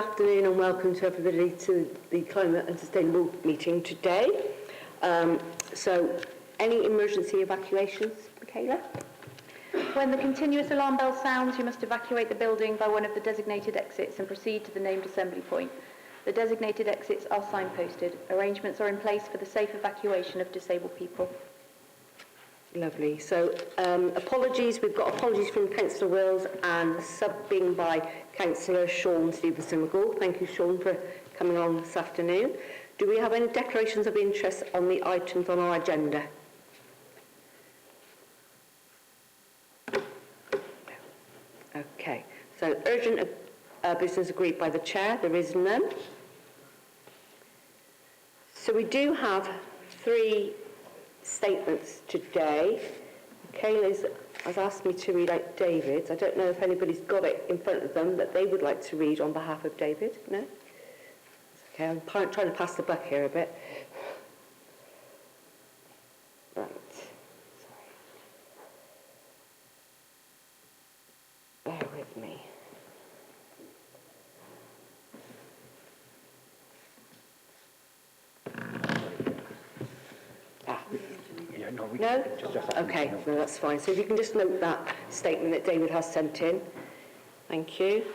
afternoon and welcome to everybody to the Climate and Sustainable meeting today. So, any emergency evacuations, Michaela? When the continuous alarm bell sounds, you must evacuate the building by one of the designated exits and proceed to the named assembly point. The designated exits are signposted. Arrangements are in place for the safe evacuation of disabled people. Lovely. So, apologies. We've got apologies from Councillor Wills and subbing by Councillor Sean Stevenson-McGaul. Thank you, Sean, for coming on this afternoon. Do we have any declarations of interest on the items on our agenda? Okay. So, urgent business agreed by the Chair. There is none. So, we do have 3 statements today. Michaela has asked me to read out David's. I don't know if anybody's got it in front of them that they would like to read on behalf of David. No? Okay, I'm trying to pass the buck here a bit. Right. Sorry. Bear with me. No? Okay, no, that's fine. So if you can just note that statement that David has sent in. Thank you.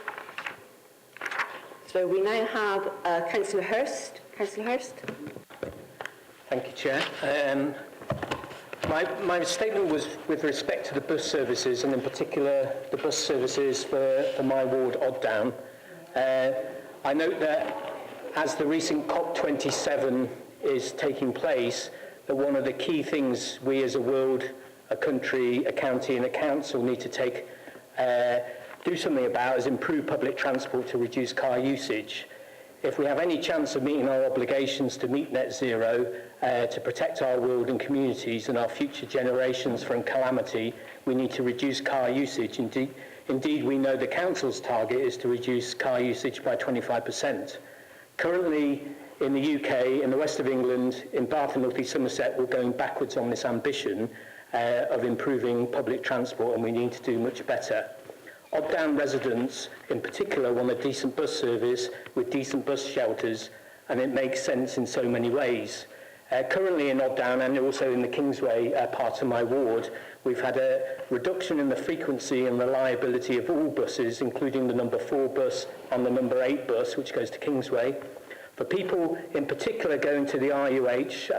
So we now have Councillor Hurst. Councillor Hurst. Thank you, Chair. My statement was with respect to the bus services, and in particular the bus services for my ward, Odddown. I note that as the recent COP27 is taking place, that one of the key things we as a world, a country, a county and a council need to do something about is improve public transport to reduce car usage. If we have any chance of meeting our obligations to meet net zero, to protect our world and communities and our future generations from calamity, we need to reduce car usage. Indeed, we know the council's target is to reduce car usage by 25%. Currently, in the UK, in the west of England, in Bath and North East Somerset, we're going backwards on this ambition of improving public transport, and we need to do much better. Odddown residents, in particular, want a decent bus service with decent bus shelters, and it makes sense in so many ways. Currently in Odddown, and also in the Kingsway part of my ward, we've had a reduction in the frequency and reliability of all buses, including the number 4 bus and the number 8 bus, which goes to Kingsway. For people in particular going to the RUH,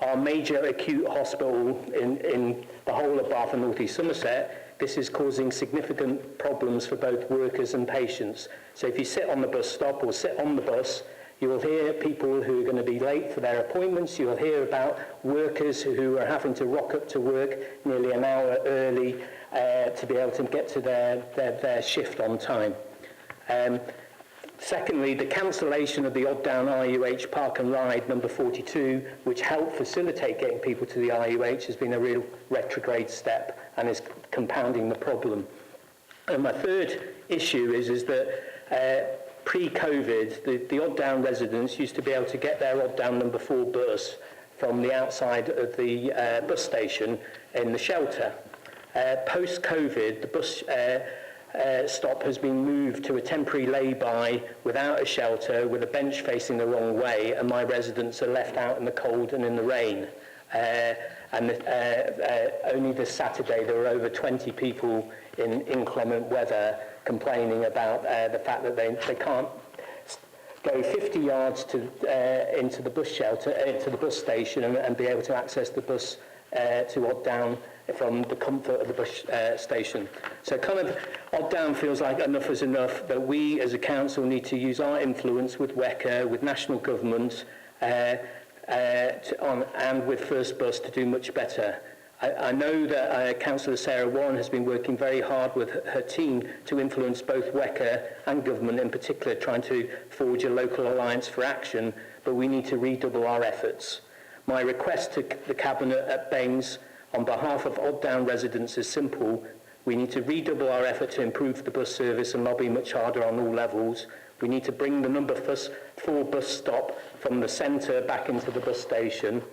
our major acute hospital in the whole of Bath and North East Somerset, this is causing significant problems for both workers and patients. So if you sit on the bus stop or sit on the bus, you will hear people who are going to be late for their appointments. You will hear about workers who are having to rock up to work nearly an hour early to be able to get to their shift on time. Secondly, the cancellation of the Odddown RUH Park and Ride number 42, which helped facilitate getting people to the RUH, has been a real retrograde step and is compounding the problem. And my third issue is that pre-COVID, the Odddown residents used to be able to get their Odddown number 4 bus from the outside of the bus station in the shelter. Post-COVID, the bus stop has been moved to a temporary lay-by without a shelter, with a bench facing the wrong way, and my residents are left out in the cold and in the rain. Only this Saturday there were over 20 people in inclement weather complaining about the fact that they can't go 50 yards into the bus shelter, into the bus station, and be able to access the bus to Odddown from the comfort of the bus station. So kind of Odddown feels like enough is enough, that we as a council need to use our influence with WECA, with national government, and with First Bus to do much better. I know that Councillor Sarah Warren has been working very hard with her team to influence both WECA and government, in particular trying to forge a local alliance for action, but we need to redouble our efforts. My request to the Cabinet at Baines on behalf of Odddown residents is simple. We need to redouble our effort to improve the bus service and lobby much harder on all levels. We need to bring the number 4 bus stop from the centre back into the bus station,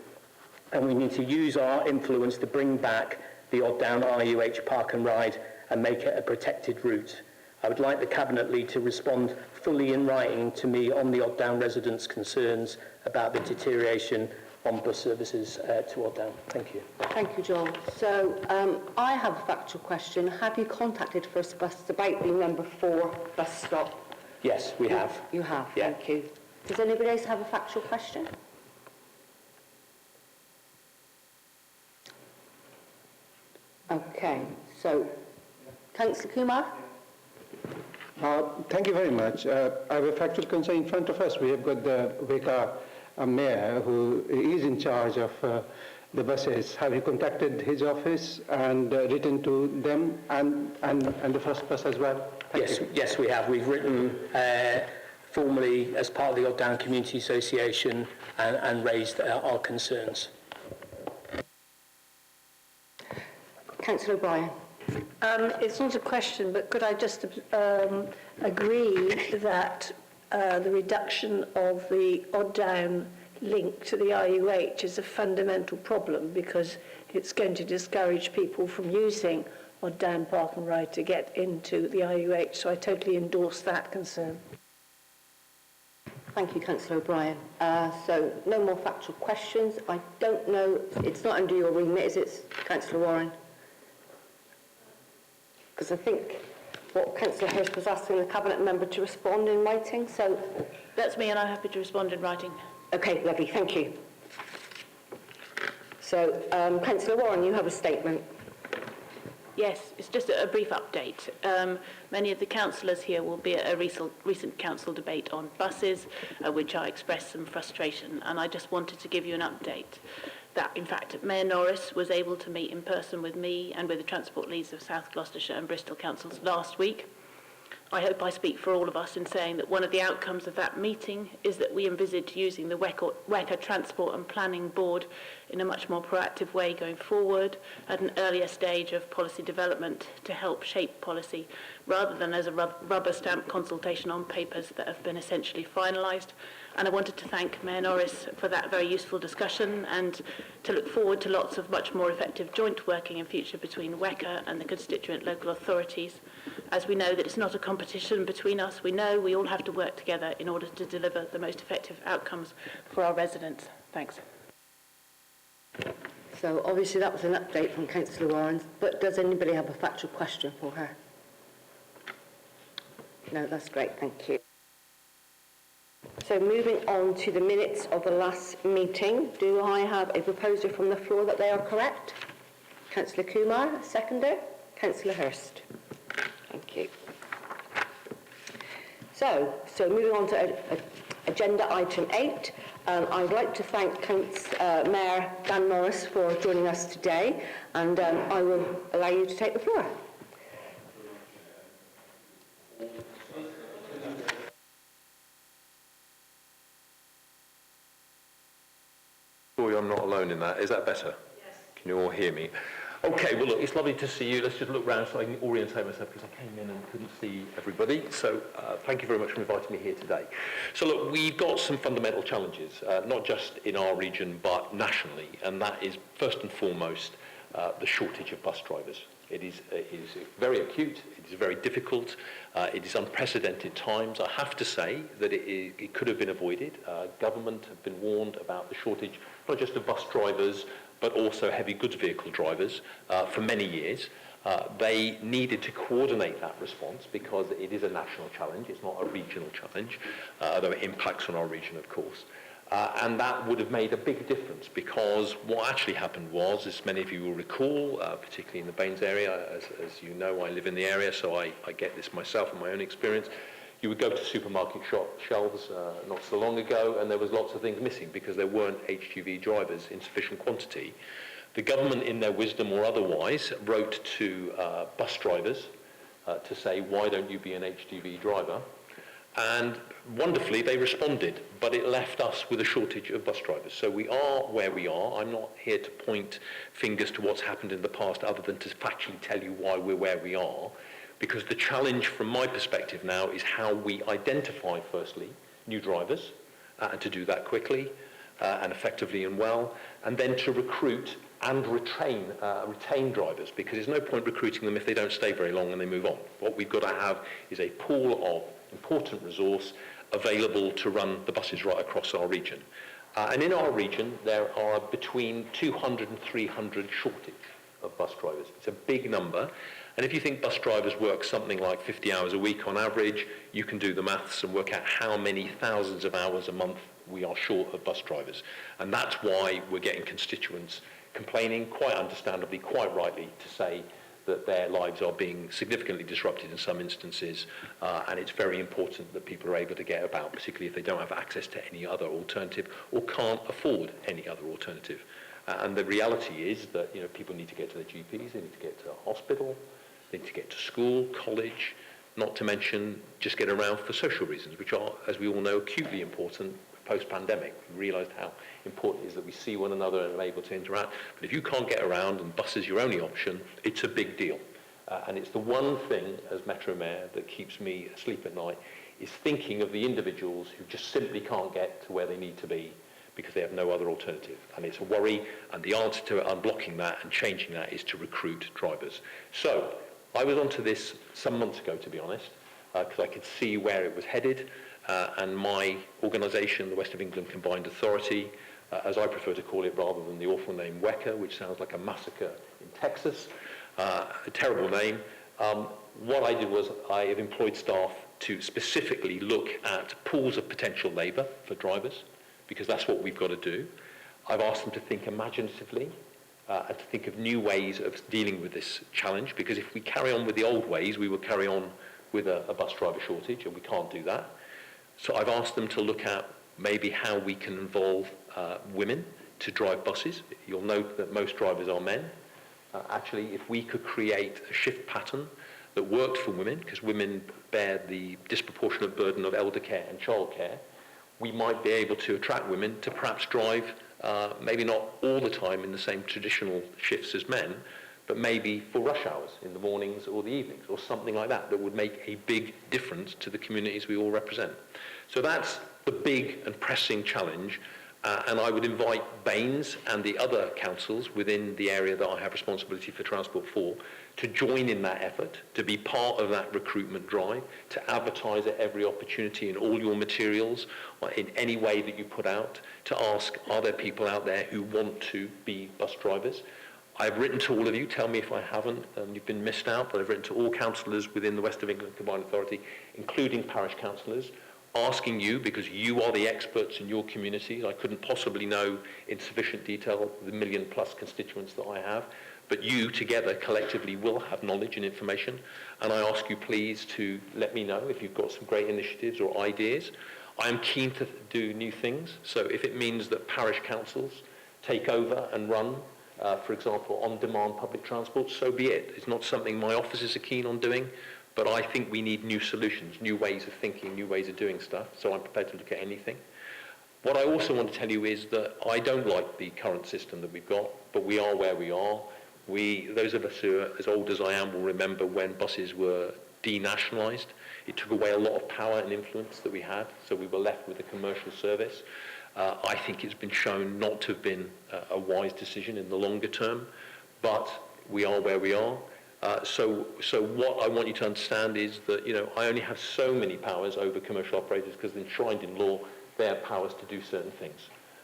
and we need to use our influence to bring back the Odddown RUH Park and Ride and make it a protected route. I would like the Cabinet Lead to respond fully in writing to me on the Odd Down residents' concerns about the deterioration on bus services to Odd Down. Thank you. Thank you, Joel. So I have a factual question. Have you contacted First Bus about the number 4 bus stop? Yes, we have. You have, Yeah. thank you. Does anybody else have a factual question? Okay, so Councillor Kumar? Thank you very much. I have a factual concern in front of us. We have got the Weka mayor who is in charge of the buses. Have you contacted his office and written to them and the First Bus as well? Yes, we have. We've written formally as part of the Odd Down Community Association and raised our concerns. Councillor O'Brien? It's not a question, but could I just agree that the reduction of the odd down link to the IUH is a fundamental problem because it's going to discourage people from using odd down park and ride to get into the IUH. So I totally endorse that concern. Thank you, Councillor O'Brien. So no more factual questions. I don't know, it's not under your remit, is it, Councillor Warren? Because I think what Councillor Hirsch was asking the Cabinet member to respond in writing, so... That's me, and I'm happy to respond in writing. Okay, lovely, thank you. So, Councillor Warren, you have a statement. Yes, it's just a brief update. Many of the councillors here will be at a recent council debate on buses, which I expressed some frustration, and I just wanted to give you an update that, in fact, Mayor Norris was able to meet in person with me and with the transport leads of South Gloucestershire and Bristol councils last week. I hope I speak for all of us in saying that one of the outcomes of that meeting is that we envisage using the WECA Transport and Planning Board in a much more proactive way going forward at an earlier stage of policy development to help shape policy rather than as a rubber stamp consultation on papers that have been essentially finalised. And I wanted to thank Mayor Norris for that very useful discussion and to look forward to lots of much more effective joint working in future between WECA and the constituent local authorities. As we know that it's not a competition between us, we know we all have to work together in order to deliver the most effective outcomes for our residents. Thanks. So obviously that was an update from Councillor Warren, but does anybody have a factual question for her? No, that's great, thank you. So moving on to the minutes of the last meeting, do I have a proposer from the floor that they are correct? Councillor Kumar, seconder. Councillor Hurst. Thank you. So moving on to agenda item 8, I'd like to thank Mayor Dan Norris for joining us today, and I will allow you to take the floor. Boy, I'm not alone in that. Is that better? Yes. Can you all hear me? Okay, well, look, it's lovely to see you. Let's just look round so I can orientate myself because I came in and couldn't see everybody. So thank you very much for inviting me here today. So look, we've got some fundamental challenges, not just in our region, but nationally, and that is first and foremost the shortage of bus drivers. It is very acute, it is very difficult, it is unprecedented times. I have to say that it could have been avoided. Government have been warned about the shortage, not just of bus drivers, but also heavy goods vehicle drivers for many years. They needed to coordinate that response because it is a national challenge, it's not a regional challenge, although it impacts on our region, of course. And that would have made a big difference because what actually happened was, as many of you will recall, particularly in the Baines area, as you know, I live in the area, so I get this myself in my own experience. You would go to supermarket shelves not so long ago, and there was lots of things missing because there weren't HGV drivers in sufficient quantity. The government, in their wisdom or otherwise, wrote to bus drivers to say, why don't you be an HGV driver? And wonderfully, they responded, but it left us with a shortage of bus drivers. So we are where we are. I'm not here to point fingers to what's happened in the past other than to factually tell you why we're where we are. Because the challenge from my perspective now is how we identify, firstly, new drivers, and to do that quickly, and effectively and well, and then to recruit and retain drivers, because there's no point recruiting them if they don't stay very long and they move on. What we've got to have is a pool of important resource available to run the buses right across our region. And in our region, there are between 200 and 300 shortage of bus drivers. It's a big number. And if you think bus drivers work something like 50 hours a week on average, you can do the maths and work out how many thousands of hours a month we are short of bus drivers. And that's why we're getting constituents complaining, quite understandably, quite rightly, to say that their lives are being significantly disrupted in some instances, and it's very important that people are able to get about, particularly if they don't have access to any other alternative or can't afford any other alternative. And the reality is that people need to get to their GPs, they need to get to a hospital, they need to get to school, college, not to mention just get around for social reasons, which are, as we all know, acutely important post-pandemic. We realised how important it is that we see one another and are able to interact. But if you can't get around and bus is your only option, it's a big deal. And it's the one thing as Metro Mayor that keeps me asleep at night, is thinking of the individuals who just simply can't get to where they need to be because they have no other alternative. And it's a worry, and the answer to unblocking that and changing that is to recruit drivers. So I was onto this some months ago, to be honest, because I could see where it was headed. And my organisation, the West of England Combined Authority, as I prefer to call it rather than the awful name WECA, which sounds like a massacre in Texas, a terrible name. What I did was I have employed staff to specifically look at pools of potential labour for drivers, because that's what we've got to do. I've asked them to think imaginatively and to think of new ways of dealing with this challenge, because if we carry on with the old ways, we will carry on with a bus driver shortage, and we can't do that. So I've asked them to look at maybe how we can involve women to drive buses. You'll note that most drivers are men. Actually, if we could create a shift pattern that worked for women, because women bear the disproportionate burden of elder care and childcare, we might be able to attract women to perhaps drive, maybe not all the time in the same traditional shifts as men, but maybe for rush hours in the mornings or the evenings or something like that, that would make a big difference to the communities we all represent. So that's the big and pressing challenge, and I would invite Baines and the other councils within the area that I have responsibility for transport for to join in that effort, to be part of that recruitment drive, to advertise at every opportunity in all your materials or in any way that you put out, to ask, are there people out there who want to be bus drivers? I've written to all of you, tell me if I haven't, and you've been missed out, but I've written to all councillors within the West of England Combined Authority, including parish councillors, asking you, because you are the experts in your communities. I couldn't possibly know in sufficient detail the 1 million+ constituents that I have, but you together collectively will have knowledge and information, and I ask you please to let me know if you've got some great initiatives or ideas. I am keen to do new things, so if it means that parish councils take over and run for example, on-demand public transport, so be it. It's not something my officers are keen on doing, but I think we need new solutions, new ways of thinking, new ways of doing stuff, so I'm prepared to look at anything. What I also want to tell you is that I don't like the current system that we've got, but we are where we are. Those of us who are as old as I am will remember when buses were denationalised. It took away a lot of power and influence that we had, so we were left with a commercial service. I think it's been shown not to have been a wise decision in the longer term, but we are where we are. So what I want you to understand is that, I only have so many powers over commercial operators because enshrined in law, they have powers to do certain things.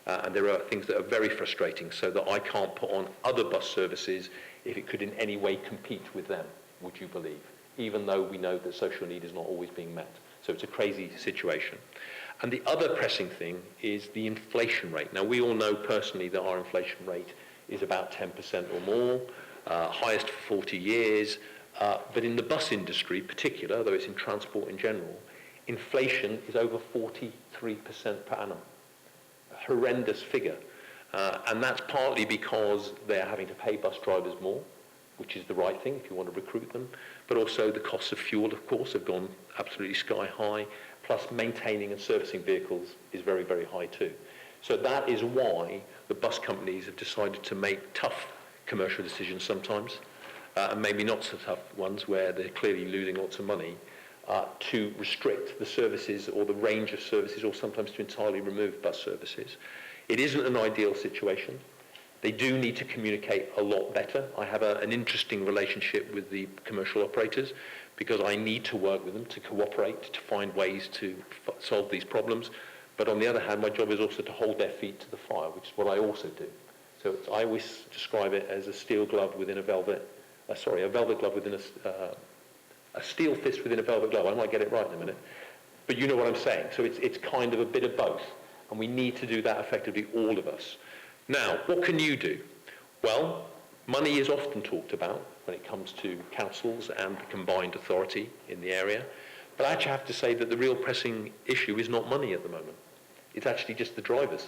And there are things that are very frustrating, so that I can't put on other bus services if it could in any way compete with them, would you believe? Even though we know that social need is not always being met. So it's a crazy situation. And the other pressing thing is the inflation rate. Now, we all know personally that our inflation rate is about 10% or more, highest for 40 years. But in the bus industry in particular, though it's in transport in general, inflation is over 43% per annum. A horrendous figure. And that's partly because they're having to pay bus drivers more, which is the right thing if you want to recruit them. But also the costs of fuel, of course, have gone absolutely sky high. Plus maintaining and servicing vehicles is very, very high too. So that is why the bus companies have decided to make tough commercial decisions sometimes, and maybe not so tough ones where they're clearly losing lots of money, to restrict the services or the range of services, or sometimes to entirely remove bus services. It isn't an ideal situation. They do need to communicate a lot better. I have an interesting relationship with the commercial operators because I need to work with them to cooperate, to find ways to solve these problems. But on the other hand, my job is also to hold their feet to the fire, which is what I also do. So I always describe it as a steel glove within a velvet, a velvet glove within a steel fist within a velvet glove. I might get it right in a minute. But you know what I'm saying. So it's kind of a bit of both. And we need to do that effectively, all of us. Now, what can you do? Well, money is often talked about when it comes to councils and the combined authority in the area. But I actually have to say that the real pressing issue is not money at the moment. It's actually just the drivers.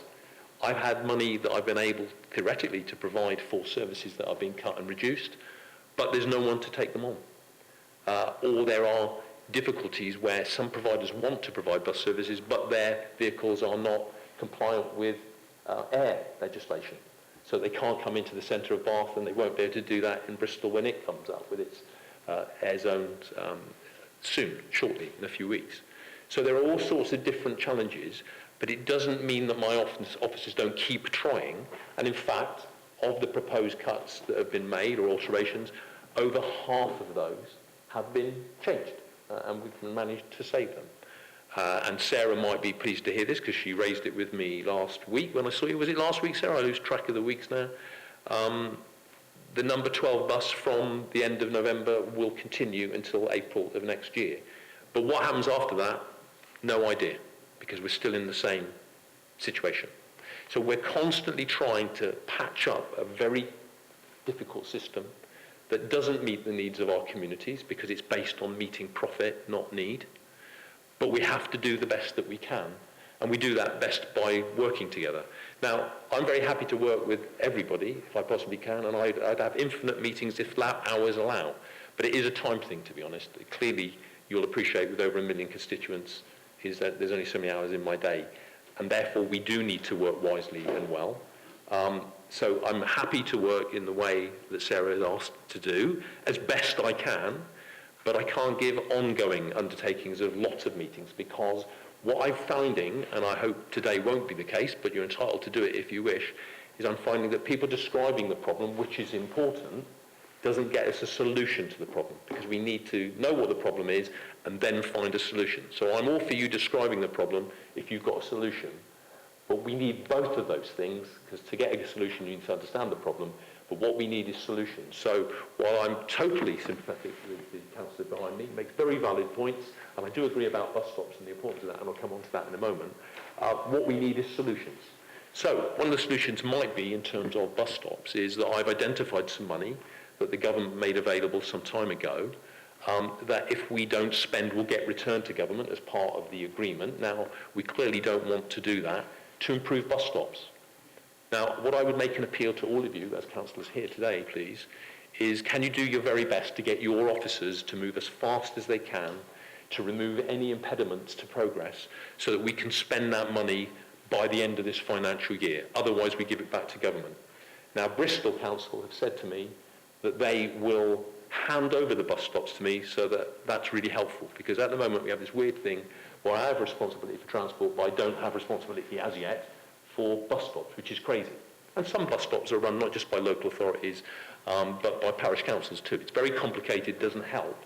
I've had money that I've been able, theoretically, to provide for services that are being cut and reduced, but there's no one to take them on. Or there are difficulties where some providers want to provide bus services, but their vehicles are not compliant with air legislation. So they can't come into the centre of Bath, and they won't be able to do that in Bristol when it comes up with its air zones shortly, in a few weeks. So there are all sorts of different challenges, but it doesn't mean that my officers don't keep trying. And in fact, of the proposed cuts that have been made or alterations, over half of those have been changed, and we've managed to save them. And Sarah might be pleased to hear this because she raised it with me last week when I saw you. Was it last week, Sarah? I lose track of the weeks now. The number 12 bus from the end of November will continue until April of next year. But what happens after that, no idea, because we're still in the same situation. So we're constantly trying to patch up a very difficult system that doesn't meet the needs of our communities because it's based on meeting profit, not need. But we have to do the best that we can, and we do that best by working together. Now, I'm very happy to work with everybody, if I possibly can, and I'd have infinite meetings if hours allow. But it is a time thing, to be honest. Clearly, you'll appreciate with over 1 million constituents, is that there's only so many hours in my day, and therefore we do need to work wisely and well. So I'm happy to work in the way that Sarah has asked to do, as best I can, but I can't give ongoing undertakings of lots of meetings because what I'm finding, and I hope today won't be the case, but you're entitled to do it if you wish, is I'm finding that people describing the problem, which is important, doesn't get us a solution to the problem because we need to know what the problem is and then find a solution. So I'm all for you describing the problem if you've got a solution, but we need both of those things because to get a solution you need to understand the problem, but what we need is solutions. So while I'm totally sympathetic with the councillor behind me, makes very valid points, and I do agree about bus stops and the importance of that, and I'll come on to that in a moment, what we need is solutions. So one of the solutions might be, in terms of bus stops, is that I've identified some money that the government made available some time ago, that if we don't spend will get returned to government as part of the agreement. Now, we clearly don't want to do that, to improve bus stops. Now, what I would make an appeal to all of you, as councillors here today, please, is can you do your very best to get your officers to move as fast as they can to remove any impediments to progress so that we can spend that money by the end of this financial year. Otherwise, we give it back to government. Now, Bristol Council have said to me that they will hand over the bus stops to me so that that's really helpful because at the moment we have this weird thing where I have responsibility for transport but I don't have responsibility as yet for bus stops, which is crazy. And some bus stops are run not just by local authorities but by parish councils too. It's very complicated, doesn't help.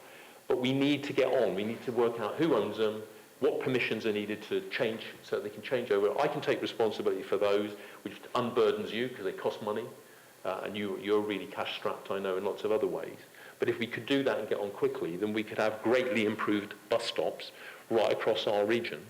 But we need to get on. We need to work out who owns them, what permissions are needed to change so that they can change over. I can take responsibility for those, which unburdens you because they cost money. And you're really cash-strapped, I know, in lots of other ways. But if we could do that and get on quickly, then we could have greatly improved bus stops right across our region.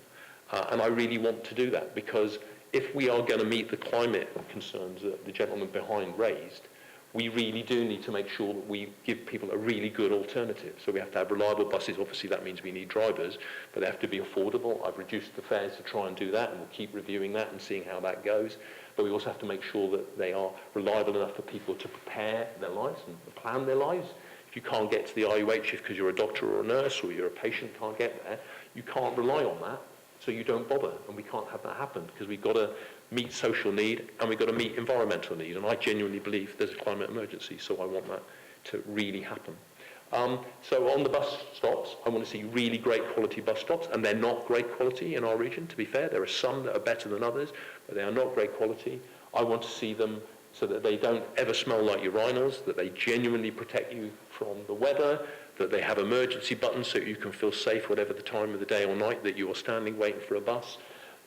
And I really want to do that because if we are going to meet the climate concerns that the gentleman behind raised, we really do need to make sure that we give people a really good alternative. So we have to have reliable buses. Obviously, that means we need drivers, but they have to be affordable. I've reduced the fares to try and do that, and we'll keep reviewing that and seeing how that goes. But we also have to make sure that they are reliable enough for people to prepare their lives and plan their lives. If you can't get to the RUH because you're a doctor or a nurse or you're a patient, can't get there, you can't rely on that, so you don't bother. And we can't have that happen because we've got to meet social need and we've got to meet environmental need. And I genuinely believe there's a climate emergency, so I want that to really happen. So on the bus stops, I want to see really great quality bus stops, and they're not great quality in our region, to be fair. There are some that are better than others, but they are not great quality. I want to see them so that they don't ever smell like urinals, that they genuinely protect you from the weather, that they have emergency buttons so you can feel safe whatever the time of the day or night that you are standing waiting for a bus,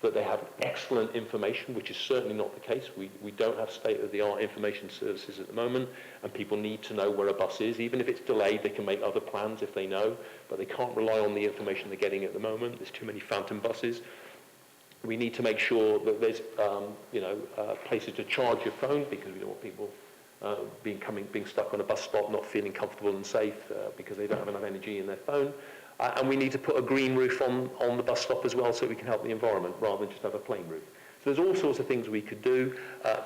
that they have excellent information, which is certainly not the case. We don't have state-of-the-art information services at the moment, and people need to know where a bus is. Even if it's delayed, they can make other plans if they know, but they can't rely on the information they're getting at the moment. There's too many phantom buses. We need to make sure that there's places to charge your phone, because we don't want people being stuck on a bus stop, not feeling comfortable and safe because they don't have enough energy in their phone. And we need to put a green roof on the bus stop as well, so we can help the environment rather than just have a plain roof. So there's all sorts of things we could do.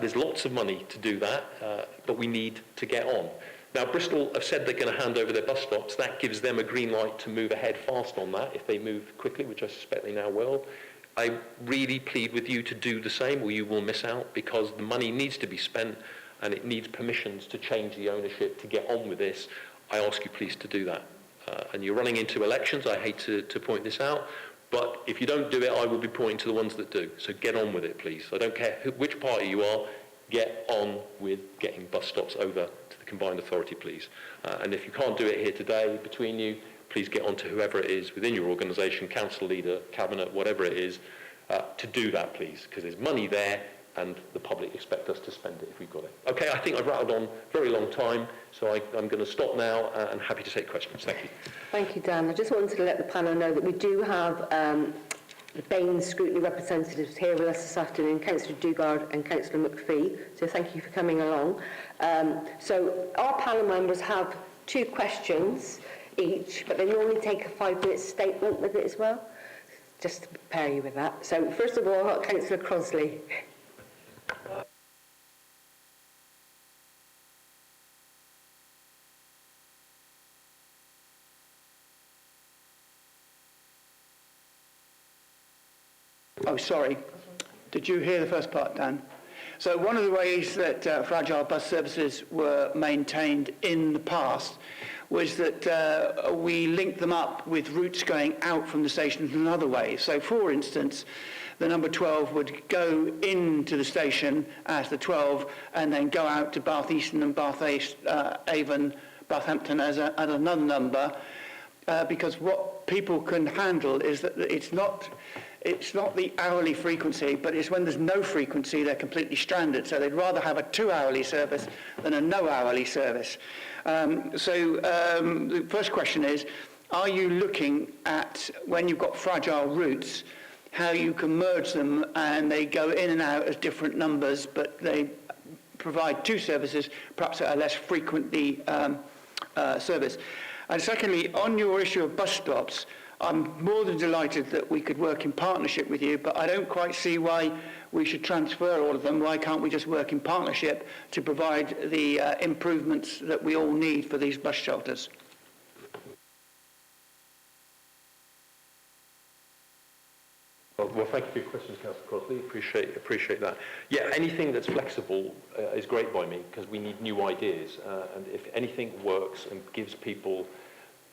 There's lots of money to do that, but we need to get on. Now, Bristol have said they're going to hand over their bus stops. That gives them a green light to move ahead fast on that if they move quickly, which I suspect they now will. I really plead with you to do the same, or you will miss out, because the money needs to be spent and it needs permissions to change the ownership to get on with this. I ask you please to do that. And you're running into elections, I hate to point this out, but if you don't do it, I will be pointing to the ones that do. So get on with it, please. I don't care which party you are, get on with getting bus stops over to the combined authority, please. And if you can't do it here today, between you, please get on to whoever it is within your organisation, council leader, cabinet, whatever it is, to do that, please, because there's money there, and the public expect us to spend it if we've got it. Okay, I think I've rattled on a very long time, so I'm going to stop now and happy to take questions. Thank you. Thank you, Dan. I just wanted to let the panel know that we do have the Baines Scrutiny representatives here with us this afternoon, Councillor Dugard and Councillor McPhee, so thank you for coming along. So our panel members have 2 questions each, but they normally take a 5-minute statement with it as well, just to prepare you with that. So first of all, Councillor Crosley. Oh, sorry. Did you hear the first part, Dan? So one of the ways that fragile bus services were maintained in the past was that we linked them up with routes going out from the station in another way. So, for instance, the number 12 would go into the station as the 12 and then go out to Bath Eastern and Bath Avon, Bathampton as another number, because what people can handle is that it's not the hourly frequency, but it's when there's no frequency, they're completely stranded. So they'd rather have a 2-hourly service than a no-hourly service. The first question is, are you looking at, when you've got fragile routes, how you can merge them and they go in and out as different numbers, but they provide 2 services, perhaps at a less frequently service? And secondly, on your issue of bus stops, I'm more than delighted that we could work in partnership with you, but I don't quite see why we should transfer all of them. Why can't we just work in partnership to provide the improvements that we all need for these bus shelters? Well, thank you for your questions, Councillor Crossley. Appreciate that. Yeah, anything that's flexible is great by me, because we need new ideas. And if anything works and gives people,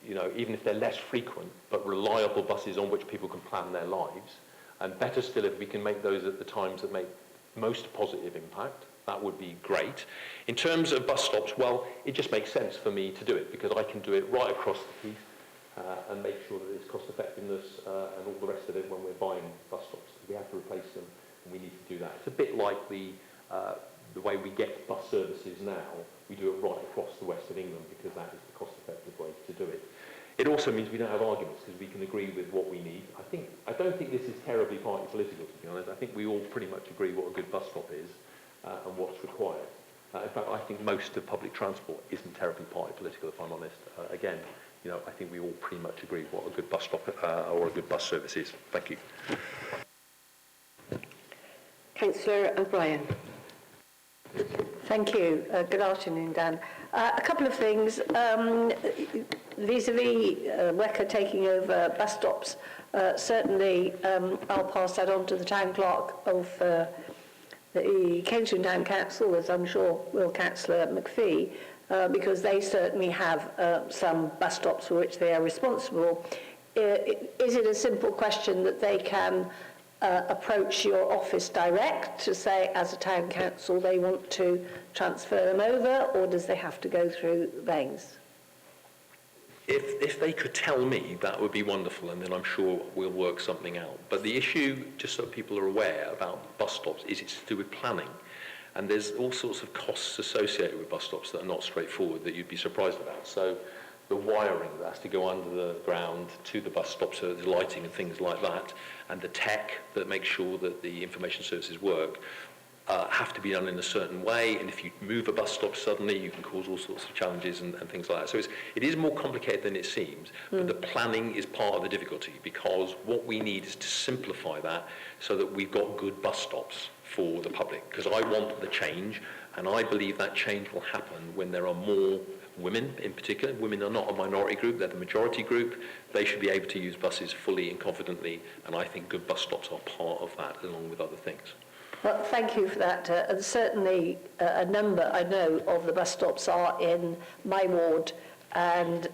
even if they're less frequent, but reliable buses on which people can plan their lives, and better still if we can make those at the times that make most positive impact, that would be great. In terms of bus stops, well, it just makes sense for me to do it, because I can do it right across the piece and make sure that there's cost effectiveness and all the rest of it when we're buying bus stops. We have to replace them, and we need to do that. It's a bit like the way we get bus services now. We do it right across the west of England, because that is the cost-effective way to do it. It also means we don't have arguments, because we can agree with what we need. I don't think this is terribly party political, to be honest. I think we all pretty much agree what a good bus stop is and what's required. In fact, I think most of public transport isn't terribly party political, if I'm honest. Again, I think we all pretty much agree what a good bus stop or a good bus service is. Thank you. Councillor O'Brien. Thank you. Good afternoon, Dan. A couple of things. Vis-a-vis WECA taking over bus stops, certainly I'll pass that on to the town clerk of the Kensington Town Council, as I'm sure will Councillor McPhee, because they certainly have some bus stops for which they are responsible. Is it a simple question that they can approach your office direct to say, as a town council, they want to transfer them over, or does they have to go through Baines? If they could tell me, that would be wonderful, and then I'm sure we'll work something out. But the issue, just so people are aware about bus stops, is it's to do with planning. And there's all sorts of costs associated with bus stops that are not straightforward that you'd be surprised about. So the wiring that has to go under the ground to the bus stop, so there's lighting and things like that, and the tech that makes sure that the information services work, have to be done in a certain way, and if you move a bus stop suddenly, you can cause all sorts of challenges and things like that. So it is more complicated than it seems, but the planning is part of the difficulty, because what we need is to simplify that so that we've got good bus stops for the public, because I want the change, and I believe that change will happen when there are more women in particular. Women are not a minority group, they're the majority group. They should be able to use buses fully and confidently, and I think good bus stops are part of that, along with other things. Well, thank you for that. And certainly a number, I know, of the bus stops are in my ward, and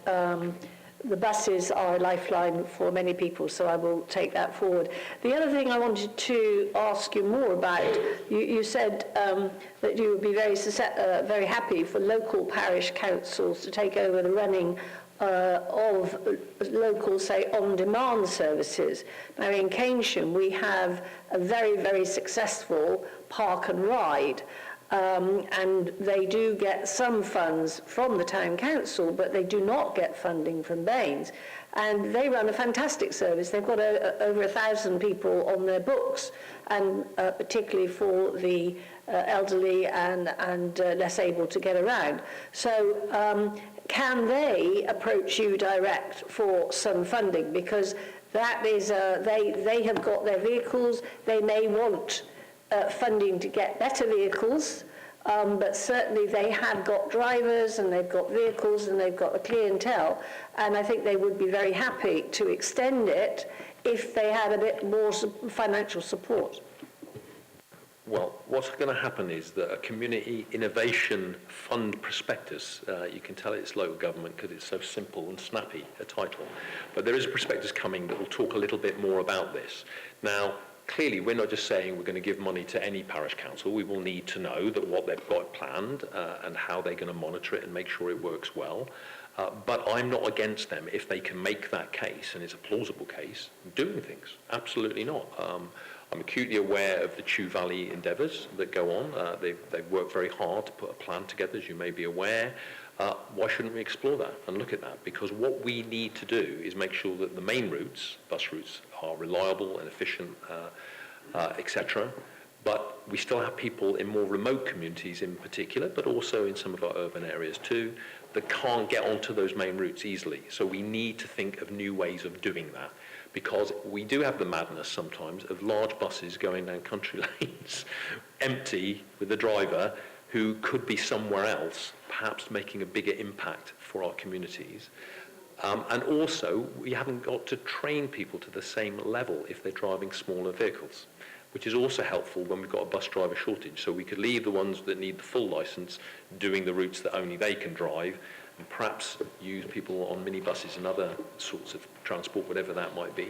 the buses are a lifeline for many people, so I will take that forward. The other thing I wanted to ask you more about, you said that you would be very happy for local parish councils to take over the running of local, say, on-demand services. Now, in Keynsham, we have a very, very successful park and ride, and they do get some funds from the town council, but they do not get funding from Baines. And they run a fantastic service. They've got over 1,000 people on their books, and particularly for the elderly and less able to get around. So can they approach you direct for some funding? Because that is, they have got their vehicles, they may want funding to get better vehicles, but certainly they have got drivers and they've got vehicles and they've got a clientele, and I think they would be very happy to extend it if they had a bit more financial support. Well, what's going to happen is that a community innovation fund prospectus, you can tell it's local government because it's so simple and snappy a title, but there is a prospectus coming that will talk a little bit more about this. Now, clearly, we're not just saying we're going to give money to any parish council. We will need to know that what they've got planned and how they're going to monitor it and make sure it works well. But I'm not against them if they can make that case, and it's a plausible case, doing things. Absolutely not. I'm acutely aware of the Chew Valley endeavours that go on. They've worked very hard to put a plan together, as you may be aware. Why shouldn't we explore that and look at that? Because what we need to do is make sure that the main routes, bus routes, are reliable and efficient, etc. But we still have people in more remote communities in particular, but also in some of our urban areas too, that can't get onto those main routes easily. So we need to think of new ways of doing that, because we do have the madness sometimes of large buses going down country lanes, empty with the driver, who could be somewhere else, perhaps making a bigger impact for our communities. And also, we haven't got to train people to the same level if they're driving smaller vehicles, which is also helpful when we've got a bus driver shortage. So we could leave the ones that need the full licence doing the routes that only they can drive, and perhaps use people on minibuses and other sorts of transport, whatever that might be.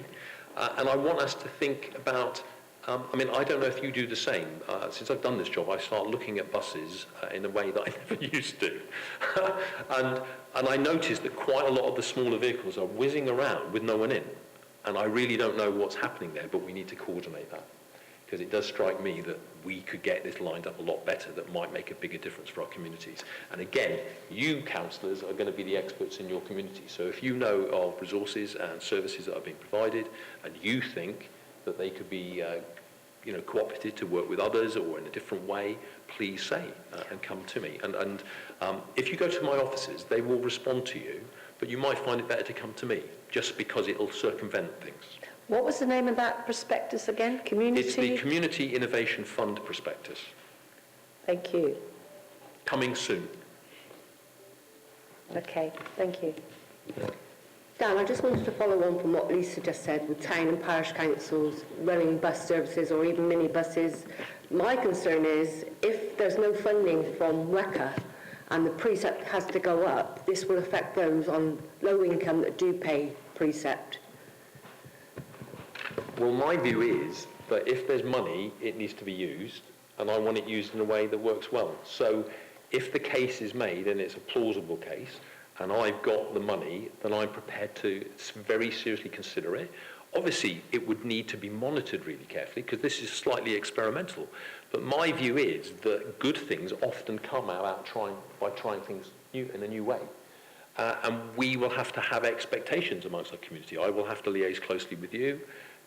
And I want us to think about, I mean, I don't know if you do the same. Since I've done this job, I start looking at buses in a way that I never used to. and I noticed that quite a lot of the smaller vehicles are whizzing around with no one in. And I really don't know what's happening there, but we need to coordinate that. Because it does strike me that we could get this lined up a lot better that might make a bigger difference for our communities. And again, you councillors are going to be the experts in your community. So if you know of resources and services that are being provided and you think that they could be cooperated to work with others or in a different way, please say and come to me. And if you go to my offices, they will respond to you, but you might find it better to come to me just because it'll circumvent things. What was the name of that prospectus again? Community? It's the Community Innovation Fund prospectus. Thank you. Coming soon. Okay, thank you. Dan, I just wanted to follow on from what Lisa just said with town and parish councils running bus services or even minibuses. My concern is if there's no funding from WECA, and the precept has to go up, this will affect those on low income that do pay precept. Well, my view is that if there's money, it needs to be used, and I want it used in a way that works well. So if the case is made, and it's a plausible case, and I've got the money, then I'm prepared to very seriously consider it. Obviously, it would need to be monitored really carefully, because this is slightly experimental. But my view is that good things often come out by trying things new in a new way. And we will have to have expectations amongst our community. I will have to liaise closely with you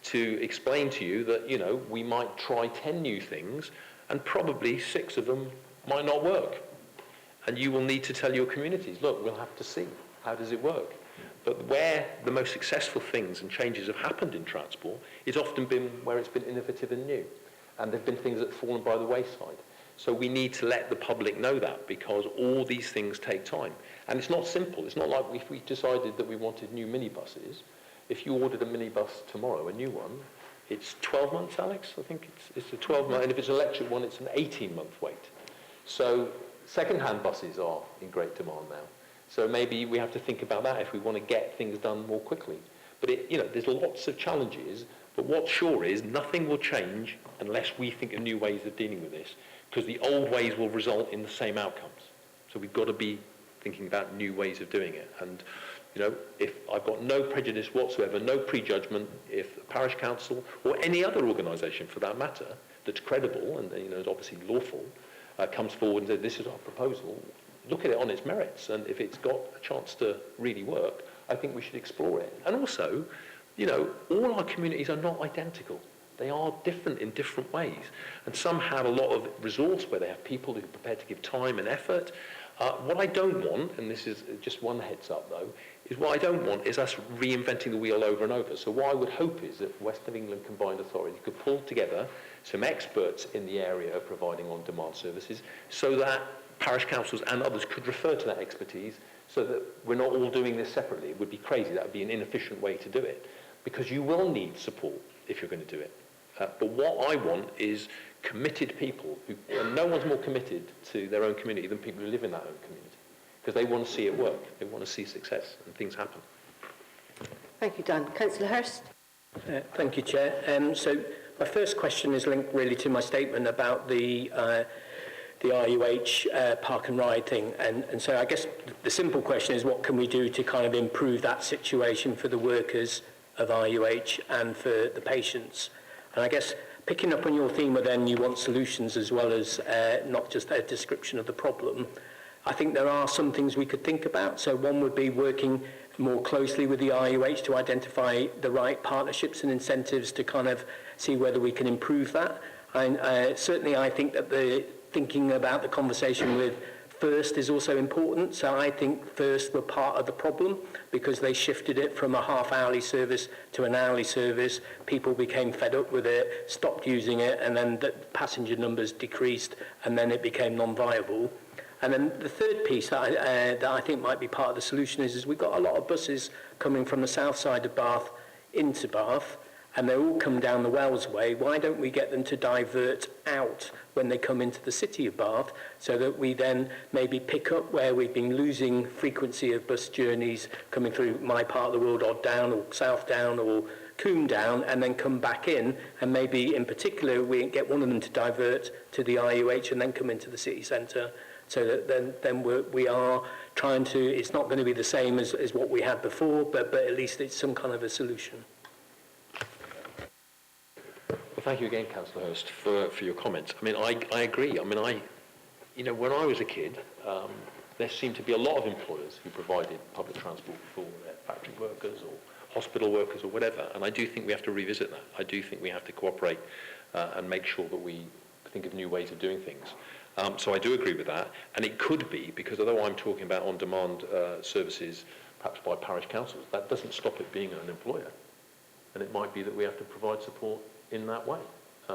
to explain to you that, you know, we might try 10 new things, and probably 6 of them might not work. And you will need to tell your communities, look, we'll have to see, how does it work? But where the most successful things and changes have happened in transport, it's often been where it's been innovative and new. And there have been things that have fallen by the wayside. So we need to let the public know that, because all these things take time. And it's not simple. It's not like if we decided that we wanted new minibuses. If you ordered a minibus tomorrow, a new one, it's 12 months, Alex? I think it's a 12-month. And if it's an electric one, it's an 18-month wait. So second-hand buses are in great demand now. So maybe we have to think about that if we want to get things done more quickly. But there's lots of challenges, but what's sure is nothing will change unless we think of new ways of dealing with this, because the old ways will result in the same outcomes. So we've got to be thinking about new ways of doing it. And, if I've got no prejudice whatsoever, no prejudgment, if a parish council or any other organisation for that matter that's credible and, is obviously lawful, comes forward and says, this is our proposal, look at it on its merits, and if it's got a chance to really work, I think we should explore it. And also, all our communities are not identical. They are different in different ways. And some have a lot of resource where they have people who are prepared to give time and effort. What I don't want, and this is just one heads up though, is what I don't want is us reinventing the wheel over and over. So what I would hope is that West of England Combined Authority could pull together some experts in the area of providing on-demand services so that parish councils and others could refer to that expertise, so that we're not all doing this separately. It would be crazy. That would be an inefficient way to do it, because you will need support if you're going to do it. But what I want is committed people, and no one's more committed to their own community than people who live in that own community, because they want to see it work. They want to see success and things happen. Thank you, Dan. Councillor Hurst. Thank you, Chair. So my first question is linked really to my statement about the RUH park and ride thing. And so I guess the simple question is, what can we do to kind of improve that situation for the workers of RUH and for the patients? And I guess picking up on your theme where then you want solutions as well as not just a description of the problem, I think there are some things we could think about. So one would be working more closely with the RUH to identify the right partnerships and incentives to kind of see whether we can improve that. And certainly I think that the thinking about the conversation with First is also important. So I think First were part of the problem because they shifted it from a half-hourly service to an hourly service. People became fed up with it, stopped using it, and then the passenger numbers decreased, and then it became non-viable. And then the third piece that I think might be part of the solution is we've got a lot of buses coming from the south side of Bath into Bath, and they all come down the Wells way. Why don't we get them to divert out when they come into the city of Bath, so that we then maybe pick up where we've been losing frequency of bus journeys coming through my part of the world, Odd Down or South Down or Coombe Down, and then come back in, and maybe in particular we get one of them to divert to the RUH and then come into the city centre, so that then we are trying to, it's not going to be the same as what we had before, but at least it's some kind of a solution. Well, thank you again, Councillor Hurst, for your comments. I mean, I agree. I mean, when I was a kid, there seemed to be a lot of employers who provided public transport for their factory workers or hospital workers or whatever, and I do think we have to revisit that. I do think we have to cooperate and make sure that we think of new ways of doing things. So I do agree with that, and it could be, because although I'm talking about on-demand services, perhaps by parish councils, that doesn't stop it being an employer. And it might be that we have to provide support in that way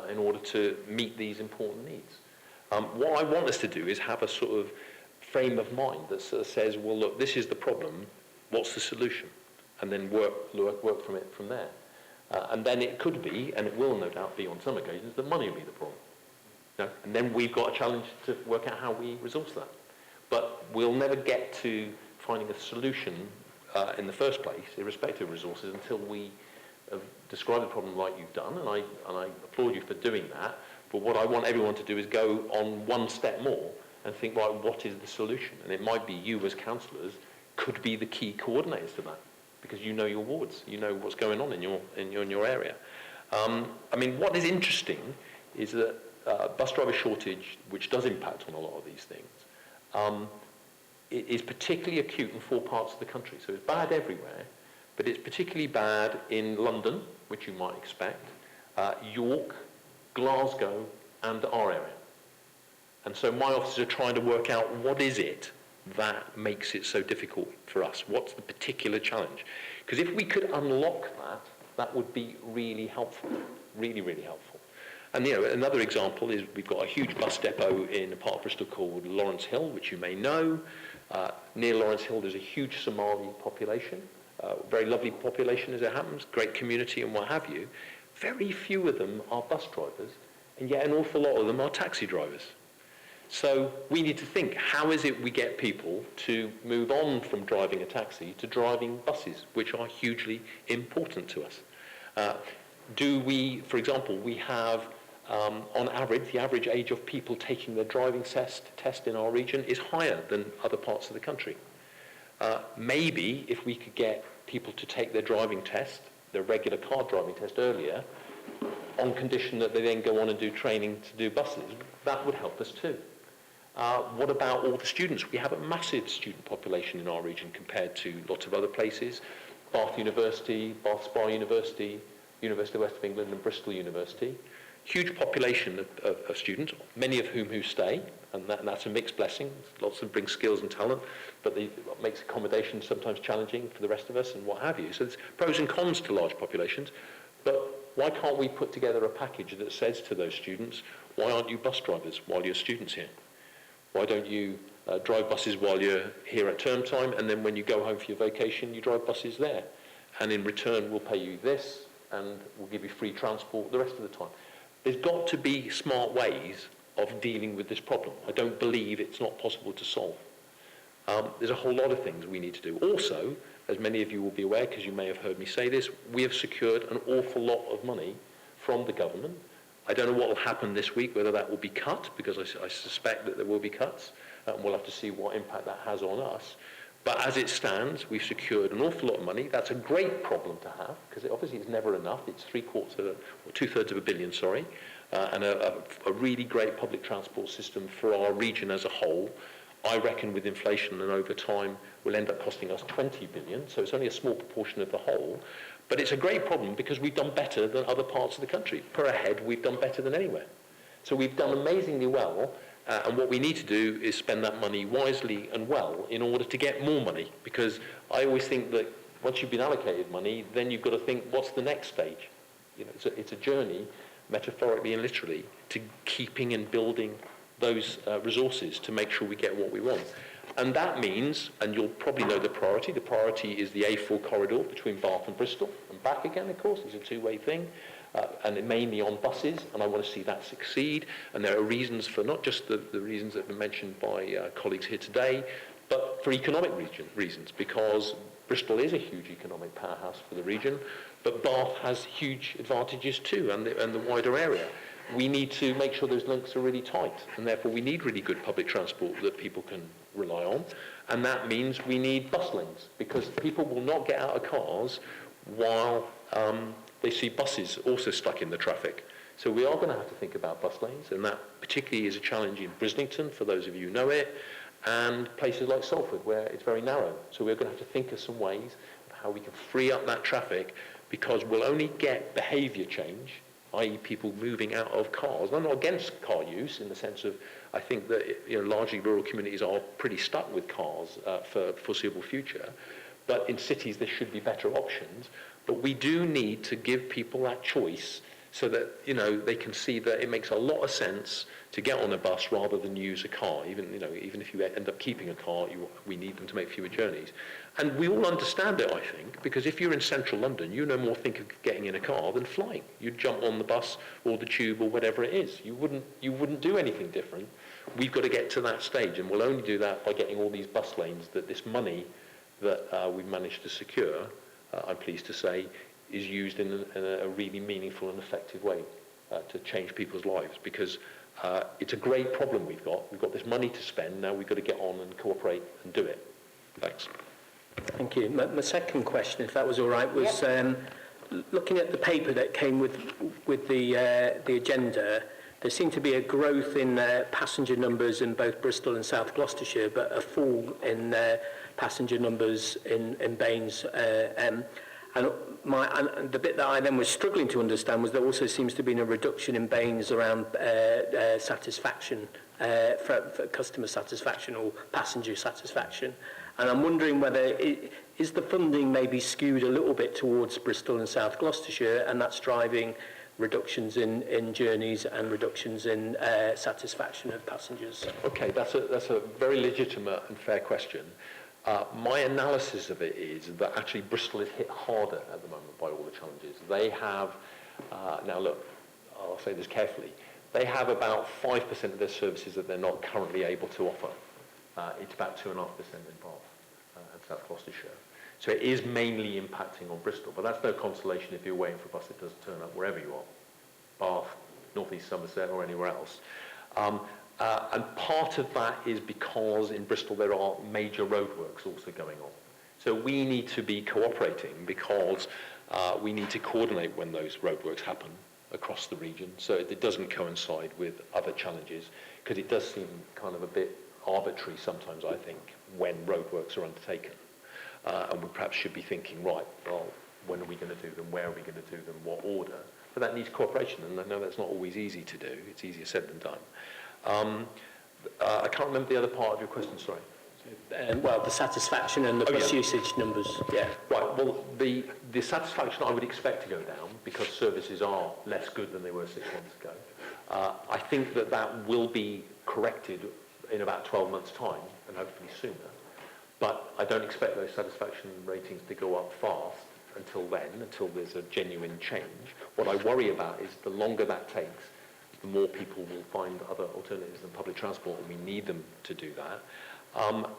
in order to meet these important needs. What I want us to do is have a sort of frame of mind that sort of says, well, look, this is the problem, what's the solution? And then work from it from there. And then it could be, and it will no doubt be on some occasions, that money will be the problem. And then we've got a challenge to work out how we resource that. But we'll never get to finding a solution in the first place, irrespective of resources, until we have described the problem like you've done, and I applaud you for doing that. But what I want everyone to do is go on one step more and think, right, what is the solution? And it might be you as councillors could be the key coordinators to that, because you know your wards, you know what's going on in your area. I mean, what is interesting is that bus driver shortage, which does impact on a lot of these things, it is particularly acute in 4 parts of the country. So it's bad everywhere, but it's particularly bad in London, which you might expect, York, Glasgow, and our area. And so my officers are trying to work out what is it that makes it so difficult for us? What's the particular challenge? Because if we could unlock that, that would be really helpful, really, really helpful. And another example is we've got a huge bus depot in a part of Bristol called Lawrence Hill, which you may know. Near Lawrence Hill, there's a huge Somali population, very lovely population as it happens, great community and what have you. Very few of them are bus drivers, and yet an awful lot of them are taxi drivers. So we need to think, how is it we get people to move on from driving a taxi to driving buses, which are hugely important to us? For example, we have, on average, the average age of people taking their driving test in our region is higher than other parts of the country. Maybe if we could get people to take their driving test, their regular car driving test earlier, on condition that they then go on and do training to do buses, that would help us too. What about all the students? We have a massive student population in our region compared to lots of other places. Bath University, Bath Spa University, University of West of England and Bristol University. Huge population of students, many of whom stay, and that's a mixed blessing. Lots of them bring skills and talent, but it makes accommodation sometimes challenging for the rest of us and what have you. So there's pros and cons to large populations, but why can't we put together a package that says to those students, why aren't you bus drivers while you're students here? Why don't you drive buses while you're here at term time, and then when you go home for your vacation, you drive buses there? And in return, we'll pay you this, and we'll give you free transport the rest of the time. There's got to be smart ways of dealing with this problem. I don't believe it's not possible to solve. There's a whole lot of things we need to do. Also, as many of you will be aware, because you may have heard me say this, we have secured an awful lot of money from the government. I don't know what will happen this week, whether that will be cut, because I suspect that there will be cuts, and we'll have to see what impact that has on us. But as it stands, we've secured an awful lot of money. That's a great problem to have, because obviously it's never enough. It's 2/3 of a billion, and a really great public transport system for our region as a whole. I reckon with inflation and over time will end up costing us 20 billion, so it's only a small proportion of the whole. But it's a great problem because we've done better than other parts of the country. Per head, we've done better than anywhere. So we've done amazingly well, and what we need to do is spend that money wisely and well in order to get more money. Because I always think that once you've been allocated money, then you've got to think, what's the next stage? It's a journey, metaphorically and literally, to keeping and building those resources to make sure we get what we want. And that means, and you'll probably know the priority is the A4 corridor between Bath and Bristol, and back again, of course, it's a two-way thing, and mainly on buses, and I want to see that succeed. And there are reasons for, not just the reasons that have been mentioned by colleagues here today, but for economic reasons, because Bristol is a huge economic powerhouse for the region, but Bath has huge advantages too, and the wider area. We need to make sure those links are really tight, and therefore we need really good public transport that people can rely on, and that means we need bus lanes, because people will not get out of cars while they see buses also stuck in the traffic. So we are going to have to think about bus lanes, and that particularly is a challenge in Brislington, for those of you who know it, and places like Salford, where it's very narrow. So we're going to have to think of some ways of how we can free up that traffic, because we'll only get behaviour change, i.e. people moving out of cars. I'm not against car use in the sense of, I think that largely rural communities are pretty stuck with cars for the foreseeable future, but in cities there should be better options. But we do need to give people that choice so that, you know, they can see that it makes a lot of sense to get on a bus rather than use a car. Even, you know, even if you end up keeping a car, we need them to make fewer journeys. And we all understand it, I think, because if you're in central London, you no more think of getting in a car than flying. You'd jump on the bus or the tube or whatever it is. You wouldn't do anything different. We've got to get to that stage, and we'll only do that by getting all these bus lanes, that this money that we've managed to secure, I'm pleased to say, is used in a really meaningful and effective way to change people's lives, because it's a great problem we've got. We've got this money to spend, now we've got to get on and cooperate and do it. Thanks. Thank you. My second question, if that was all right, was looking at the paper that came with the agenda. There seemed to be a growth in passenger numbers in both Bristol and South Gloucestershire, but a fall in passenger numbers in Baines. And the bit that I then was struggling to understand was there also seems to be a reduction in Baines around satisfaction, for customer satisfaction or passenger satisfaction. And I'm wondering whether is the funding maybe skewed a little bit towards Bristol and South Gloucestershire, and that's driving reductions in journeys and reductions in satisfaction of passengers? Okay, that's a very legitimate and fair question. My analysis of it is that actually Bristol is hit harder at the moment by all the challenges. They have, now look, I'll say this carefully, they have about 5% of their services that they're not currently able to offer. It's about 2.5% in Bath and South Gloucestershire. So it is mainly impacting on Bristol, but that's no consolation if you're waiting for a bus that doesn't turn up wherever you are, Bath, North East Somerset or anywhere else. And part of that is because in Bristol there are major roadworks also going on. So we need to be cooperating because we need to coordinate when those roadworks happen across the region so it doesn't coincide with other challenges, because it does seem kind of a bit arbitrary sometimes, I think, when roadworks are undertaken. And we perhaps should be thinking, right, well, when are we going to do them, where are we going to do them, what order? But that needs cooperation, and I know that's not always easy to do. It's easier said than done. I can't remember the other part of your question, sorry. Well, the satisfaction and the bus usage numbers. Yeah. Right, well, the satisfaction I would expect to go down because services are less good than they were 6 months ago. I think that will be corrected in about 12 months' time, and hopefully sooner. But I don't expect those satisfaction ratings to go up fast until then, until there's a genuine change. What I worry about is the longer that takes, the more people will find other alternatives than public transport, and we need them to do that.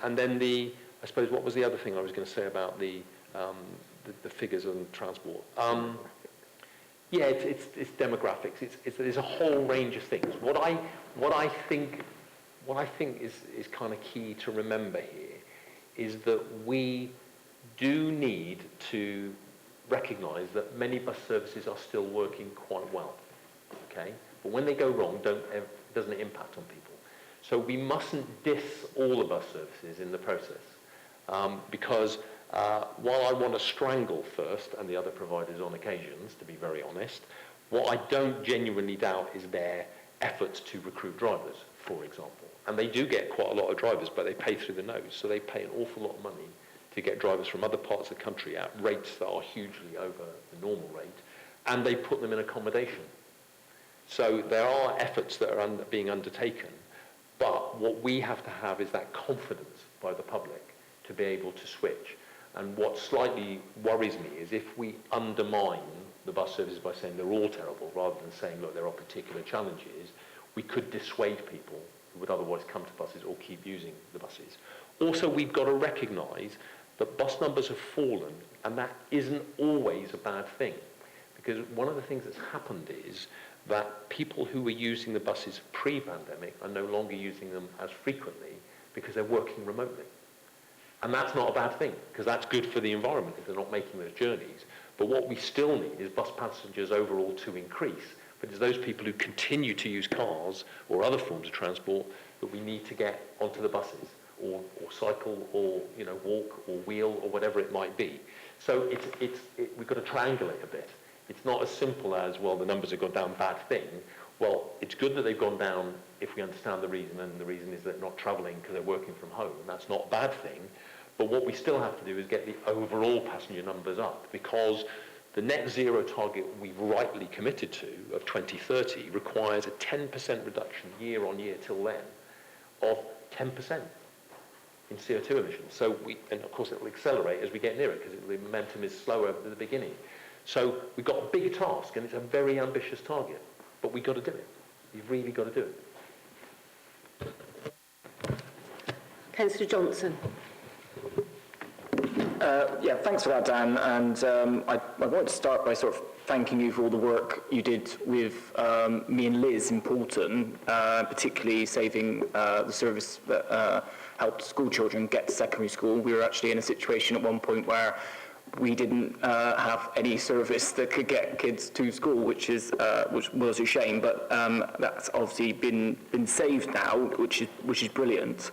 And then I suppose, what was the other thing I was going to say about the figures on transport? Yeah, it's demographics. There's a whole range of things. What I think is kind of key to remember here is that we do need to recognise that many bus services are still working quite well. Okay, but when they go wrong, doesn't it impact on people? So we mustn't diss all the bus services in the process, because while I want to strangle First and the other providers on occasions, to be very honest, what I don't genuinely doubt is their efforts to recruit drivers, for example. And they do get quite a lot of drivers, but they pay through the nose, so they pay an awful lot of money to get drivers from other parts of the country at rates that are hugely over the normal rate, and they put them in accommodation. So there are efforts that are being undertaken, but what we have to have is that confidence by the public to be able to switch. And what slightly worries me is if we undermine the bus services by saying they're all terrible, rather than saying, look, there are particular challenges, we could dissuade people who would otherwise come to buses or keep using the buses. Also, we've got to recognise that bus numbers have fallen, and that isn't always a bad thing. Because one of the things that's happened is that people who were using the buses pre-pandemic are no longer using them as frequently because they're working remotely. And that's not a bad thing, because that's good for the environment if they're not making those journeys. But what we still need is bus passengers overall to increase. But it's those people who continue to use cars or other forms of transport that we need to get onto the buses, or cycle, or walk, or wheel, or whatever it might be. So we've got to triangulate a bit. It's not as simple as, well, the numbers have gone down, bad thing. Well, it's good that they've gone down if we understand the reason, and the reason is they're not travelling because they're working from home. That's not a bad thing. But what we still have to do is get the overall passenger numbers up, because The net zero target we've rightly committed to of 2030 requires a 10% reduction year on year till then of 10% in CO2 emissions. So and of course it will accelerate as we get nearer because the momentum is slower at the beginning. So we've got a big task and it's a very ambitious target, but we've got to do it. You've really got to do it. Councillor Johnson. Yeah, thanks for that, Dan. And I want to start by sort of thanking you for all the work you did with me and Liz in Poulton, particularly saving the service that helped school children get to secondary school. We were actually in a situation at one point where we didn't have any service that could get kids to school, which was a shame. But that's obviously been saved now, which is brilliant.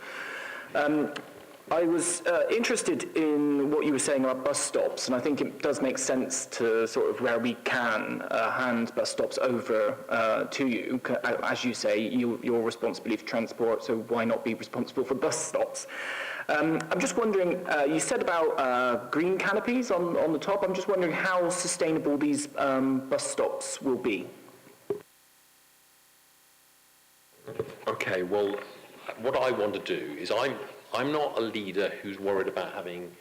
I was interested in what you were saying about bus stops, and I think it does make sense to sort of, where we can, hand bus stops over to you. As you say, you're responsibility for transport, so why not be responsible for bus stops? I'm just wondering, you said about green canopies on the top. I'm just wondering how sustainable these bus stops will be. Okay, well, what I want to do is I'm not a leader who's worried about having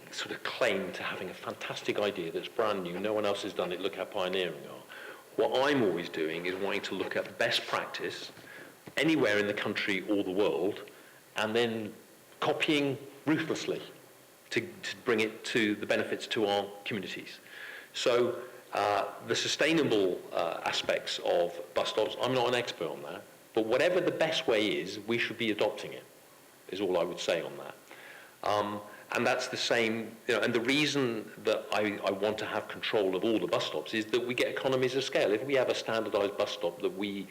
sort of claim to having a fantastic idea that's brand new, no one else has done it, look how pioneering we are. What I'm always doing is wanting to look at best practice anywhere in the country or the world, and then copying ruthlessly to bring it to the benefits to our communities. So the sustainable aspects of bus stops, I'm not an expert on that, but whatever the best way is, we should be adopting it, is all I would say on that. And that's the same, and the reason that I want to have control of all the bus stops is that we get economies of scale. If we have a standardised bus stop that we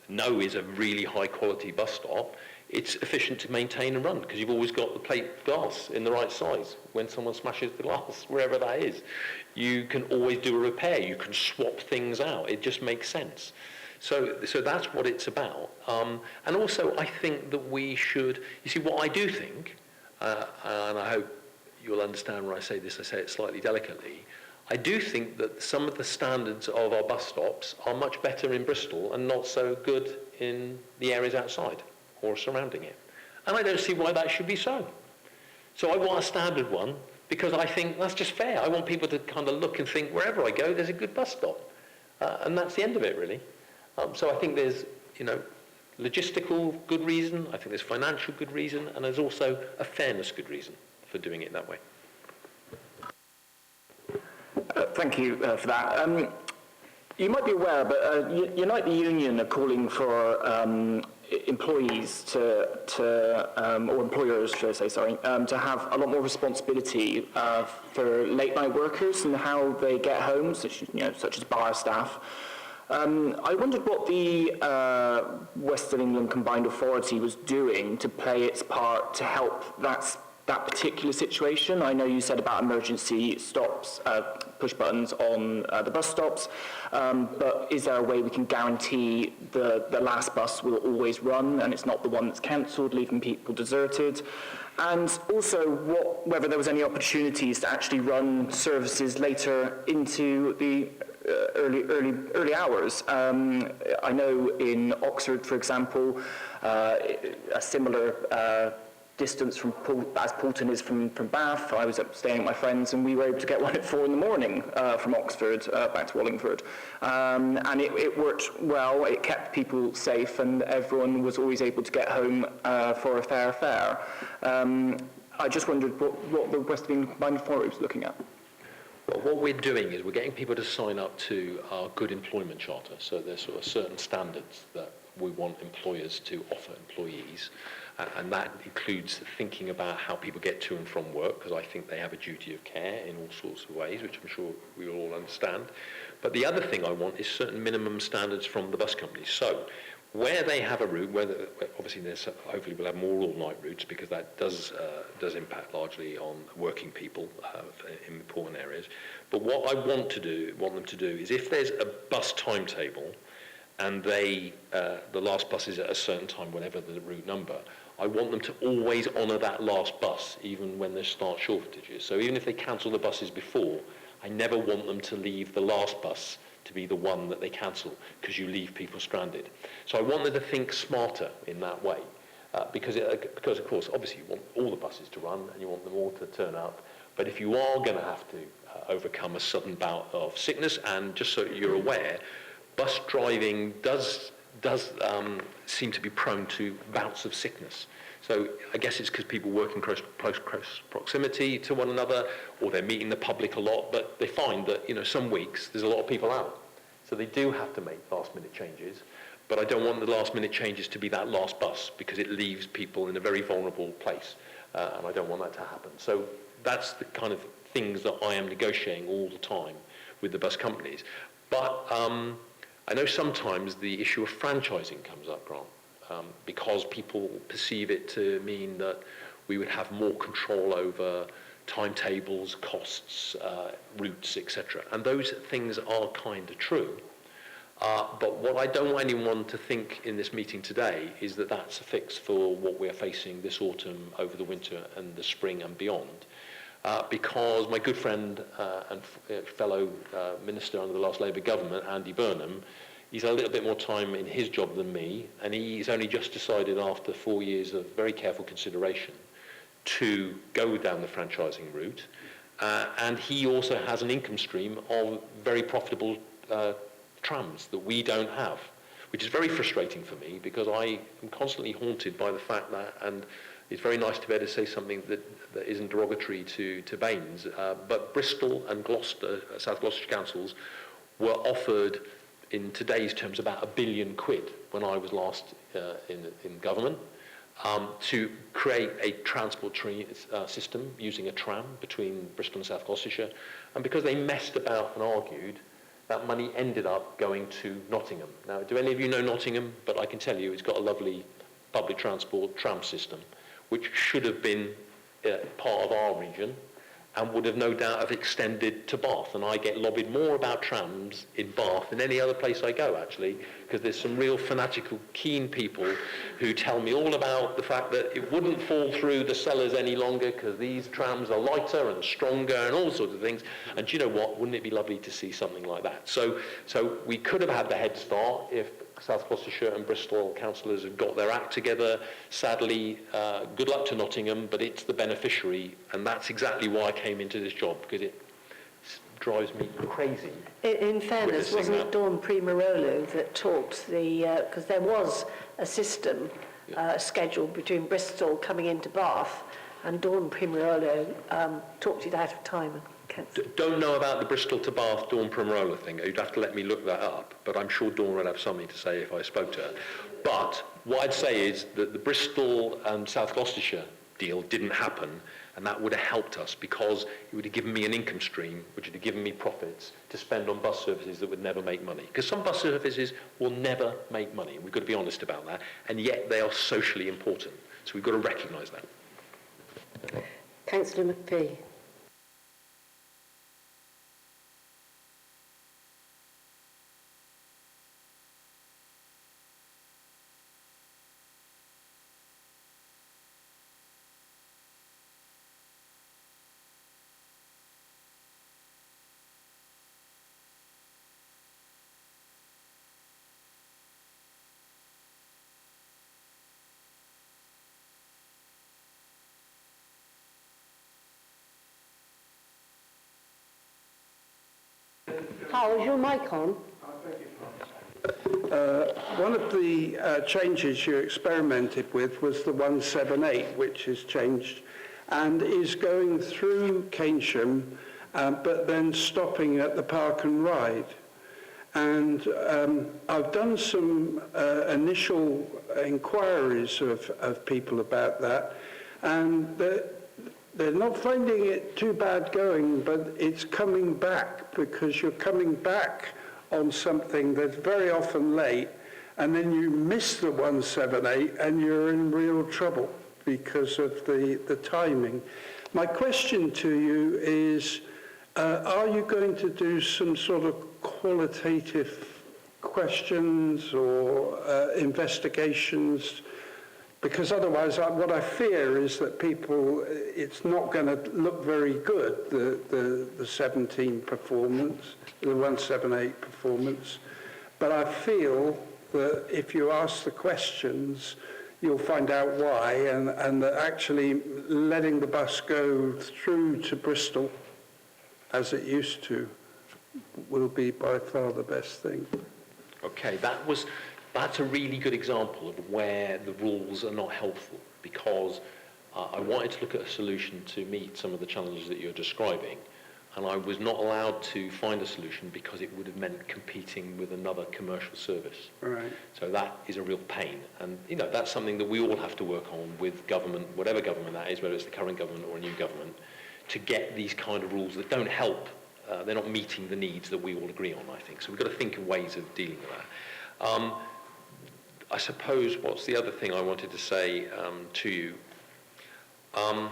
know is a really high quality bus stop, it's efficient to maintain and run because you've always got the plate glass in the right size. When someone smashes the glass, wherever that is, you can always do a repair. You can swap things out. It just makes sense. So that's what it's about. And also, I think that we should, you see, what I do think, and I hope you'll understand when I say this, I say it slightly delicately, I do think that some of the standards of our bus stops are much better in Bristol and not so good in the areas outside or surrounding it. And I don't see why that should be so. So I want a standard one because I think that's just fair. I want people to kind of look and think, wherever I go, there's a good bus stop. And that's the end of it, really. So I think there's, logistical good reason, I think there's financial good reason, and there's also a fairness good reason for doing it that way. Thank you for that. You might be aware, but Unite the Union are calling for employees or employers, should I say, sorry, to have a lot more responsibility for late night workers and how they get home, such as bar staff. I wondered what the Western England Combined Authority was doing to play its part to help that particular situation. I know you said about emergency stops, push buttons on the bus stops, but is there a way we can guarantee the last bus will always run and it's not the one that's cancelled, leaving people deserted? And also whether there was any opportunities to actually run services later into the early hours. I know in Oxford, for example, a similar distance from as Poulton is from Bath. I was staying at my friends, and we were able to get one at 4 a.m. From Oxford back to Wallingford, and it worked well. It kept people safe, and everyone was always able to get home for a fair fare. I just wondered what the West England Combined Authority was looking at. Well, what we're doing is we're getting people to sign up to our Good Employment Charter. So there's sort of certain standards that we want employers to offer employees. And that includes thinking about how people get to and from work, because I think they have a duty of care in all sorts of ways, which I'm sure we all understand. But the other thing I want is certain minimum standards from the bus companies. So where they have a route, obviously hopefully we'll have more all-night routes, because that does impact largely on working people in important areas. But what I want them to do is, if there's a bus timetable and the last bus is at a certain time, whatever the route number, I want them to always honour that last bus, even when there's start shortages. So even if they cancel the buses before, I never want them to leave the last bus to be the one that they cancel, because you leave people stranded. So I want them to think smarter in that way, because of course, obviously you want all the buses to run and you want them all to turn up. But if you are going to have to overcome a sudden bout of sickness, and just so you're aware, bus driving does seem to be prone to bouts of sickness. So I guess it's because people work in close proximity to one another, or they're meeting the public a lot, but they find that, some weeks there's a lot of people out. So they do have to make last-minute changes, but I don't want the last-minute changes to be that last bus, because it leaves people in a very vulnerable place, and I don't want that to happen. So that's the kind of things that I am negotiating all the time with the bus companies. But I know sometimes the issue of franchising comes up, Grant. Because people perceive it to mean that we would have more control over timetables, costs, routes, etc. And those things are kind of true. But what I don't want anyone to think in this meeting today is that that's a fix for what we're facing this autumn, over the winter and the spring and beyond. Because my good friend and fellow minister under the last Labour government, Andy Burnham, he's had a little bit more time in his job than me, and he's only just decided, after 4 years of very careful consideration, to go down the franchising route. And he also has an income stream of very profitable trams that we don't have, which is very frustrating for me, because I am constantly haunted by the fact that, and it's very nice to be able to say something that isn't derogatory to Baines, but Bristol and Gloucester, South Gloucestershire councils, were offered, in today's terms, about £1 billion when I was last in government, to create a transport system using a tram between Bristol and South Gloucestershire. And because they messed about and argued, that money ended up going to Nottingham. Now, do any of you know Nottingham? But I can tell you it's got a lovely public transport tram system, which should have been part of our region, and would have no doubt have extended to Bath. And I get lobbied more about trams in Bath than any other place I go, actually, because there's some real fanatical, keen people who tell me all about the fact that it wouldn't fall through the cellars any longer because these trams are lighter and stronger and all sorts of things. And do you know what? Wouldn't it be lovely to see something like that? So we could have had the head start if South Gloucestershire and Bristol councillors have got their act together. Sadly, good luck to Nottingham, but it's the beneficiary, and that's exactly why I came into this job, because it drives me crazy. In fairness, wasn't it Dawn Primarolo that talked because there was a system scheduled between Bristol coming into Bath, and Dawn Primarolo talked it out of time. Don't know about the Bristol to Bath Dawn Primarola thing. You'd have to let me look that up, but I'm sure Dawn would have something to say if I spoke to her. But what I'd say is that the Bristol and South Gloucestershire deal didn't happen, and that would have helped us, because it would have given me an income stream, which would have given me profits to spend on bus services that would never make money. Because some bus services will never make money, and we've got to be honest about that, and yet they are socially important. So we've got to recognise that. Councillor McPhee. Hal, is your mic on? One of the changes you experimented with was the 178, which is changed and is going through Keynsham, but then stopping at the Park and Ride. And I've done some initial inquiries of people about that, and they're not finding it too bad going, but it's coming back, because you're coming back on something that's very often late, and then you miss the 178 and you're in real trouble because of the timing. My question to you is, are you going to do some sort of qualitative questions or investigations because otherwise what I fear is that people, it's not going to look very good, the 17 performance, the 178 performance. But I feel that if you ask the questions, you'll find out why, and that actually letting the bus go through to Bristol, as it used to, will be by far the best thing. Okay, that's a really good example of where the rules are not helpful, because I wanted to look at a solution to meet some of the challenges that you're describing, and I was not allowed to find a solution because it would have meant competing with another commercial service. Right. So that is a real pain, and that's something that we all have to work on with government, whatever government that is, whether it's the current government or a new government, to get these kind of rules that don't help. They're not meeting the needs that we all agree on, I think. So we've got to think of ways of dealing with that. I suppose what's the other thing I wanted to say to you? I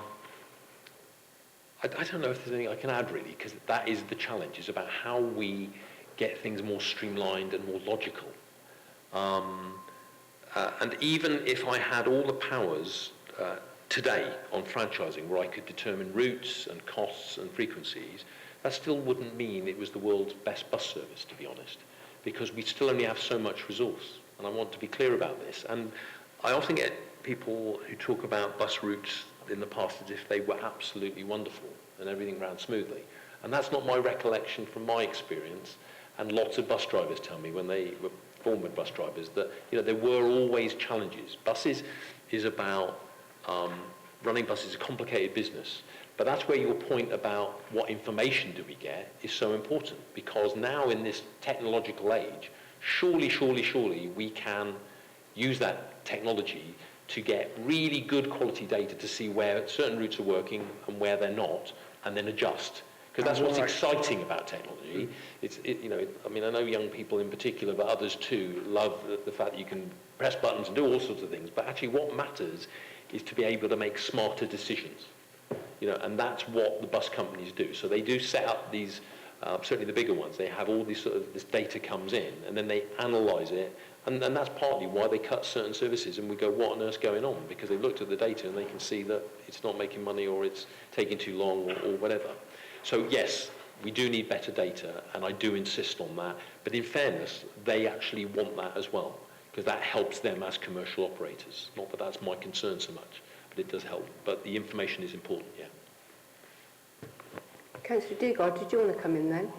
don't know if there's anything I can add, really, because that is the challenge. It's about how we get things more streamlined and more logical. And even if I had all the powers today on franchising, where I could determine routes and costs and frequencies, that still wouldn't mean it was the world's best bus service, to be honest, because we still only have so much resource. And I want to be clear about this. And I often get people who talk about bus routes in the past as if they were absolutely wonderful and everything ran smoothly. And that's not my recollection from my experience. And lots of bus drivers tell me when they were former bus drivers that there were always challenges. Buses is about running buses is a complicated business. But that's where your point about what information do we get is so important, because now in this technological age, surely we can use that technology to get really good quality data to see where certain routes are working and where they're not, and then adjust. Because that's what's exciting about technology. I know young people in particular, but others too, love the fact that you can press buttons and do all sorts of things. But actually what matters is to be able to make smarter decisions. And that's what the bus companies do. So they do set up these, certainly the bigger ones, they have all these this data comes in, and then they analyse it, and that's partly why they cut certain services, and we go, what on earth's going on? Because they've looked at the data and they can see that it's not making money, or it's taking too long, or whatever. So yes, we do need better data, and I do insist on that, but in fairness, they actually want that as well, because that helps them as commercial operators. Not that that's my concern so much, but it does help. But the information is important, yeah. Councillor Dugard, did you want to come in then?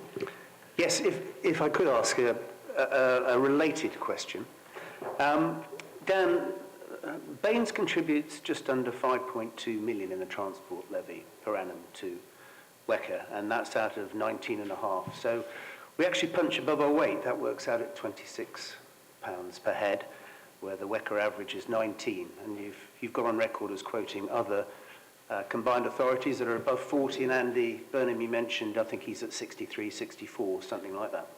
Yes, if I could ask a related question. Dan, Baines contributes just under 5.2 million in the transport levy per annum to WECA, and that's out of 19.5. So we actually punch above our weight. That works out at £26 per head, where the WECA average is 19. And you've got on record as quoting other combined authorities that are above 40, and Andy Burnham, you mentioned, I think he's at 63, 64, something like that.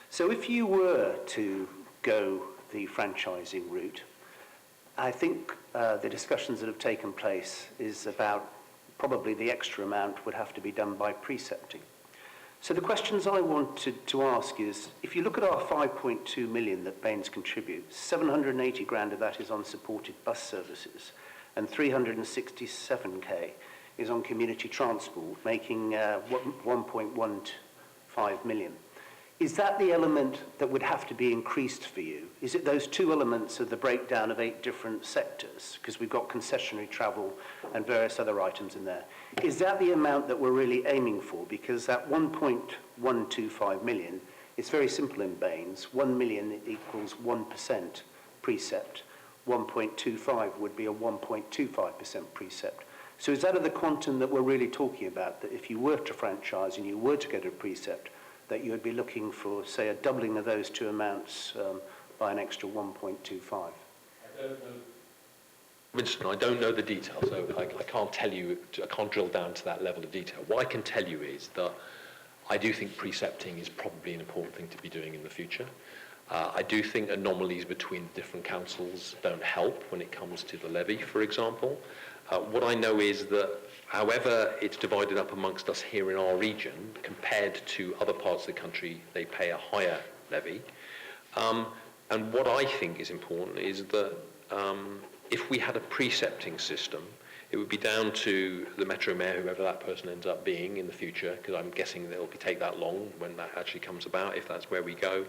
So if you were to go the franchising route, I think the discussions that have taken place is about probably the extra amount would have to be done by precepting. So the questions I wanted to ask is, if you look at our 5.2 million that Baines contributes, 780 grand of that is on supported bus services, and 367k is on community transport, making 1.15 million. Is that the element that would have to be increased for you? Is it those two elements of the breakdown of 8 different sectors? Because we've got concessionary travel and various other items in there. Is that the amount that we're really aiming for? Because that 1.125 million, it's very simple in Baines. 1 million equals 1% precept. 1.25 would be a 1.25% precept. So is that of the quantum that we're really talking about, that if you were to franchise and you were to get a precept, that you would be looking for, say, a doubling of those two amounts by an extra 1.25? Winston, I don't know the details, so I can't tell you, I can't drill down to that level of detail. What I can tell you is that I do think precepting is probably an important thing to be doing in the future. I do think anomalies between different councils don't help when it comes to the levy, for example. What I know is that however it's divided up amongst us here in our region, compared to other parts of the country, they pay a higher levy. And what I think is important is that if we had a precepting system, it would be down to the Metro Mayor, whoever that person ends up being in the future, because I'm guessing that it'll take that long when that actually comes about, if that's where we go,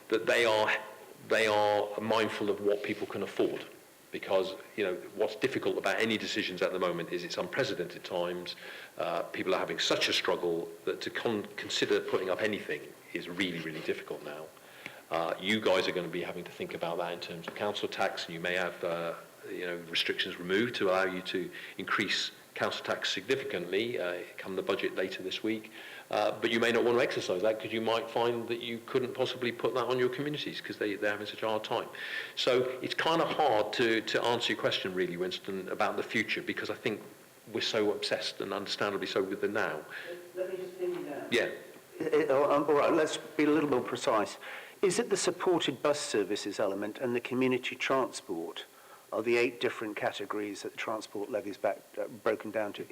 that they are mindful of what people can afford. Because, what's difficult about any decisions at the moment is it's unprecedented times. People are having such a struggle that to consider putting up anything is really, really difficult now. You guys are going to be having to think about that in terms of council tax, and you may have restrictions removed to allow you to increase council tax significantly come the budget later this week. But you may not want to exercise that because you might find that you couldn't possibly put that on your communities because they're having such a hard time. So it's kind of hard to answer your question really, Winston, about the future, because I think we're so obsessed, and understandably so, with the now. Let me just pin you down. Yeah. All right, let's be a little more precise. Is it the supported bus services element and the community transport are the 8 different categories that the transport levy's broken down to?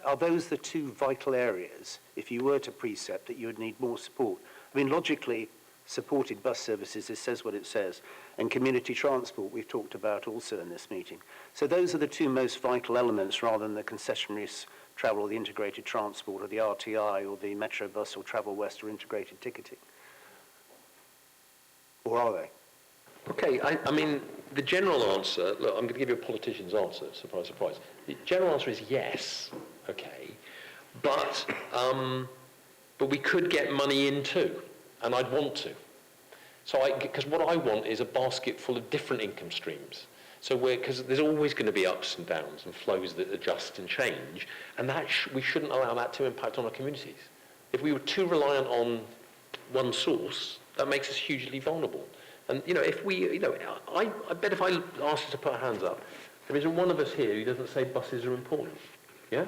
Are those the 2 vital areas, if you were to precept, that you would need more support? I mean, logically, supported bus services, it says what it says, and community transport we've talked about also in this meeting. So those are the 2 most vital elements rather than the concessionary travel or the integrated transport or the RTI or the Metro Bus or Travel West or integrated ticketing. Or are they? Okay, I mean, the general answer, look, I'm going to give you a politician's answer, surprise, surprise. The general answer is yes, okay, but we could get money in too, and I'd want to. Because what I want is a basket full of different income streams. So because there's always going to be ups and downs and flows that adjust and change, and that we shouldn't allow that to impact on our communities. If we were too reliant on one source, that makes us hugely vulnerable. And, if we, I bet if I asked us to put our hands up, there isn't one of us here who doesn't say buses are important, yeah?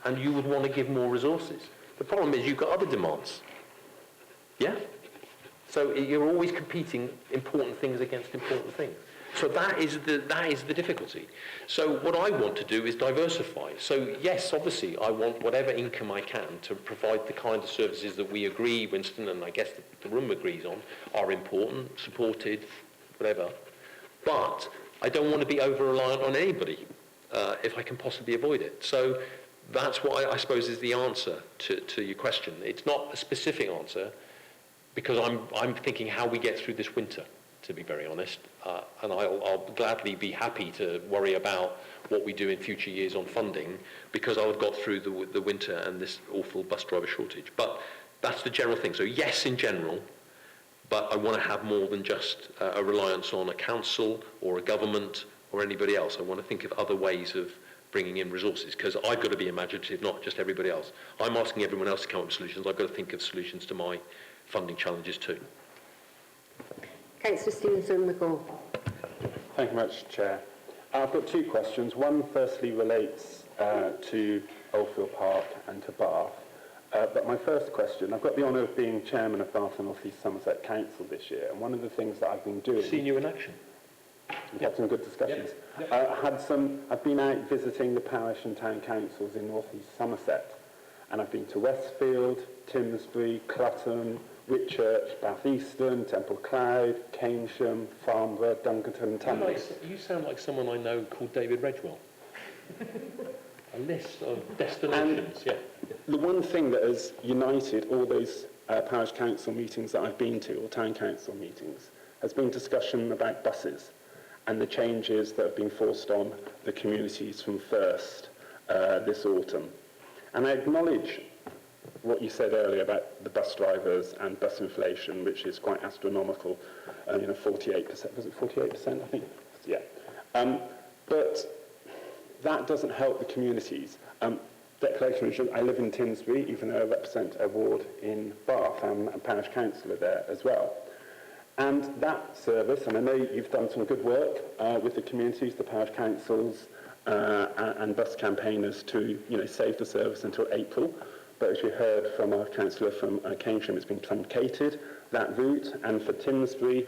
And you would want to give more resources. The problem is you've got other demands, yeah? So you're always competing important things against important things. So that is the difficulty. So what I want to do is diversify. So yes, obviously, I want whatever income I can to provide the kind of services that we agree, Winston, and I guess the room agrees on, are important, supported, whatever. But I don't want to be over-reliant on anybody if I can possibly avoid it. So that's what I suppose is the answer to your question. It's not a specific answer because I'm thinking how we get through this winter, to be very honest, and I'll gladly be happy to worry about what we do in future years on funding because I've got through the winter and this awful bus driver shortage. But that's the general thing. So yes, in general, but I want to have more than just a reliance on a council or a government or anybody else. I want to think of other ways of bringing in resources because I've got to be imaginative, not just everybody else. I'm asking everyone else to come up with solutions. I've got to think of solutions to my funding challenges too. Councillor Stevenson-McCall. Thank you much, Chair. I've got 2 questions. One firstly relates to Oldfield Park and to Bath. But my first question, I've got the honour of being chairman of Bath and North East Somerset Council this year, and one of the things that I've been doing... Seen you in action. We've had some good discussions. I've been out visiting the parish and town councils in North East Somerset, and I've been to Westfield, Timsbury, Clutton, Whitchurch, Bath Eastern, Temple Cloud, Keynsham, Farnborough, Dunkerton and Tunbridge. You sound like someone I know called David Redgwell. A list of destinations, yeah. The one thing that has united all those parish council meetings that I've been to, or town council meetings, has been discussion about buses and the changes that have been forced on the communities from first this autumn. And I acknowledge what you said earlier about the bus drivers and bus inflation, which is quite astronomical, 48%, was it 48%, I think? Yeah. But that doesn't help the communities. Declaration, I live in Timsbury, even though I represent a ward in Bath. I'm a parish councillor there as well. And that service, and I know you've done some good work with the communities, the parish councils, and bus campaigners to save the service until April. But as you heard from our councillor from Keynsham, it's been truncated, that route. And for Timsbury,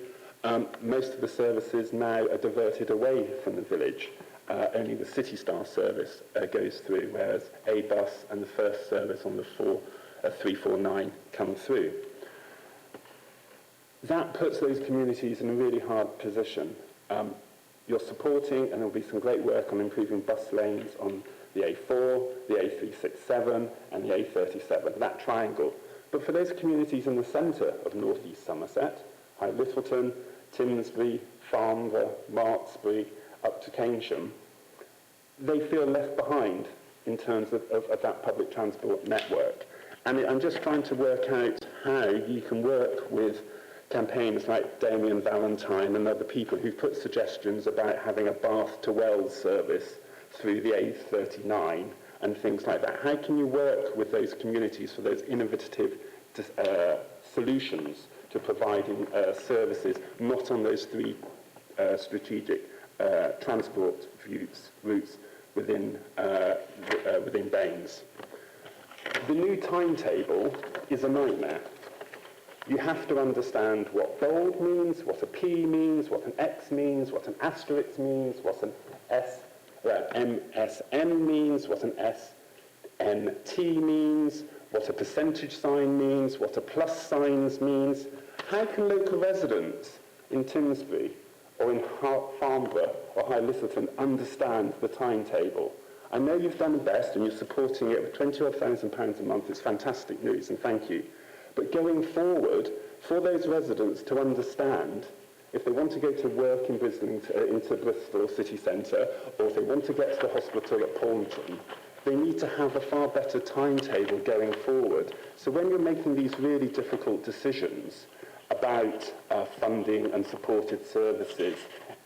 most of the services now are diverted away from the village. Only the City Star service goes through, whereas a bus and the first service on the 349 come through. That puts those communities in a really hard position. you're supporting, and there'll be some great work on improving bus lanes on the A4, the A367, and the A37, that triangle. But for those communities in the centre of North East Somerset, High Littleton, Timsbury, Farnborough, Marksbury, up to Keynsham, they feel left behind in terms of that public transport network. And I'm just trying to work out how you can work with campaigns like Damien Valentine and other people who've put suggestions about having a Bath to Wells service through the A39 and things like that. How can you work with those communities for those innovative solutions to providing services not on those three strategic transport routes within Baines? The new timetable is a nightmare. You have to understand what bold means, what a P means, what an X means, what an asterisk means, what an MSN means, what an SNT means, what a percentage sign means, what a plus signs means. How can local residents in Timsbury or in Farnborough or High Littleton understand the timetable? I know you've done the best and you're supporting it with £20,000 a month. It's fantastic news, and thank you. But going forward, for those residents to understand, if they want to go to work in into Bristol city centre, or if they want to get to the hospital at Paulton, they need to have a far better timetable going forward. So when you're making these really difficult decisions about funding and supported services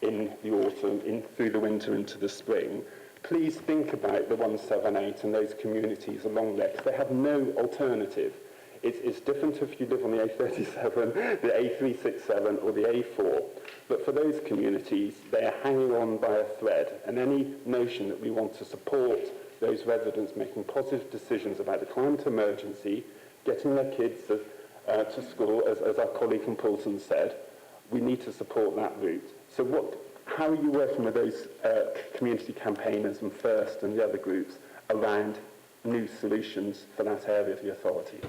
in the autumn, through the winter into the spring, please think about the 178 and those communities along there, because they have no alternative. It's different if you live on the A37, the A367 or the A4, but for those communities, they are hanging on by a thread, and any notion that we want to support those residents making positive decisions about the climate emergency, getting their kids to school, as our colleague from Poulton said, we need to support that route. So how are you working with those community campaigners and FIRST and the other groups around new solutions for that area of the authority?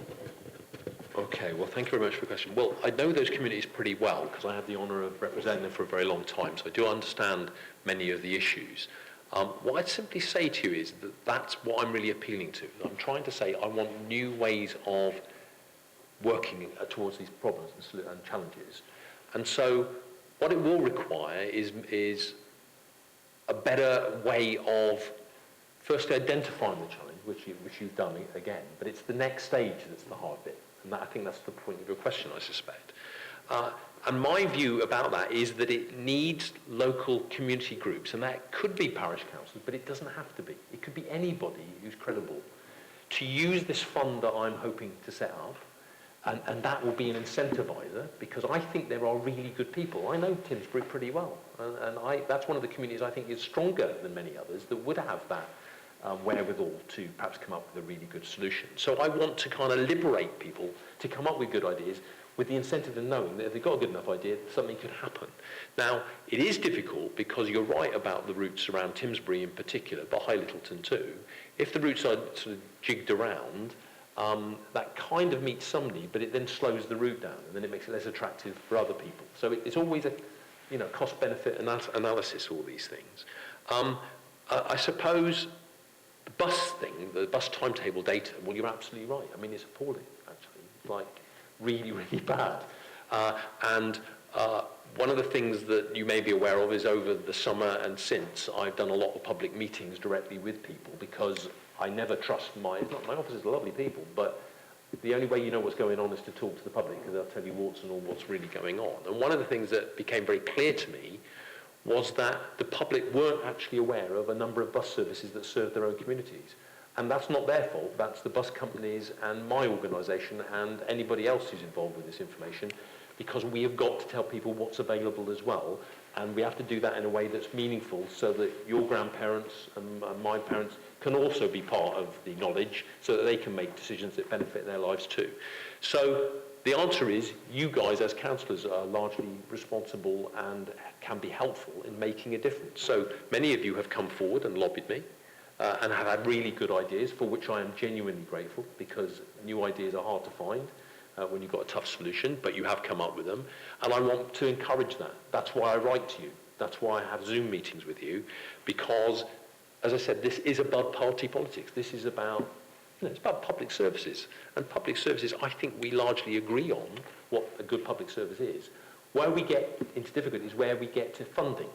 Okay, well, thank you very much for the question. Well, I know those communities pretty well because I had the honour of representing them for a very long time, so I do understand many of the issues. What I'd simply say to you is that that's what I'm really appealing to. I'm trying to say I want new ways of working towards these problems and challenges. And so what it will require is a better way of firstly identifying the challenge, which you've done again, but it's the next stage that's the hard bit. And I think that's the point of your question, I suspect. And my view about that is that it needs local community groups, and that could be parish councils, but it doesn't have to be. It could be anybody who's credible to use this fund that I'm hoping to set up, and that will be an incentivizer, because I think there are really good people. I know Timsbury pretty well, and that's one of the communities I think is stronger than many others that would have that wherewithal to perhaps come up with a really good solution. So I want to kind of liberate people to come up with good ideas with the incentive of knowing that if they've got a good enough idea, something could happen. Now, it is difficult because you're right about the routes around Timsbury in particular, but High Littleton too. If the routes are sort of jigged around, that kind of meets somebody, but it then slows the route down, and then it makes it less attractive for other people. So it's always a cost-benefit analysis, all these things. I suppose the bus thing, the bus timetable data, well, you're absolutely right. I mean, it's appalling, actually. It's like really, really bad. And one of the things that you may be aware of is over the summer and since, I've done a lot of public meetings directly with people because I never trust my officers are lovely people, but the only way you know what's going on is to talk to the public because they'll tell you warts and all what's really going on. And one of the things that became very clear to me was that the public weren't actually aware of a number of bus services that serve their own communities. And that's not their fault, that's the bus companies and my organisation and anybody else who's involved with this information, because we have got to tell people what's available as well, and we have to do that in a way that's meaningful so that your grandparents and my parents can also be part of the knowledge so that they can make decisions that benefit their lives too. So the answer is you guys as councillors are largely responsible and can be helpful in making a difference. So many of you have come forward and lobbied me and have had really good ideas for which I am genuinely grateful, because new ideas are hard to find when you've got a tough solution, but you have come up with them, and I want to encourage that. That's why I write to you. That's why I have Zoom meetings with you, because, as I said, this is above party politics. This is about, it's about public services. And public services, I think we largely agree on what a good public service is. Where we get into difficulty is where we get to funding.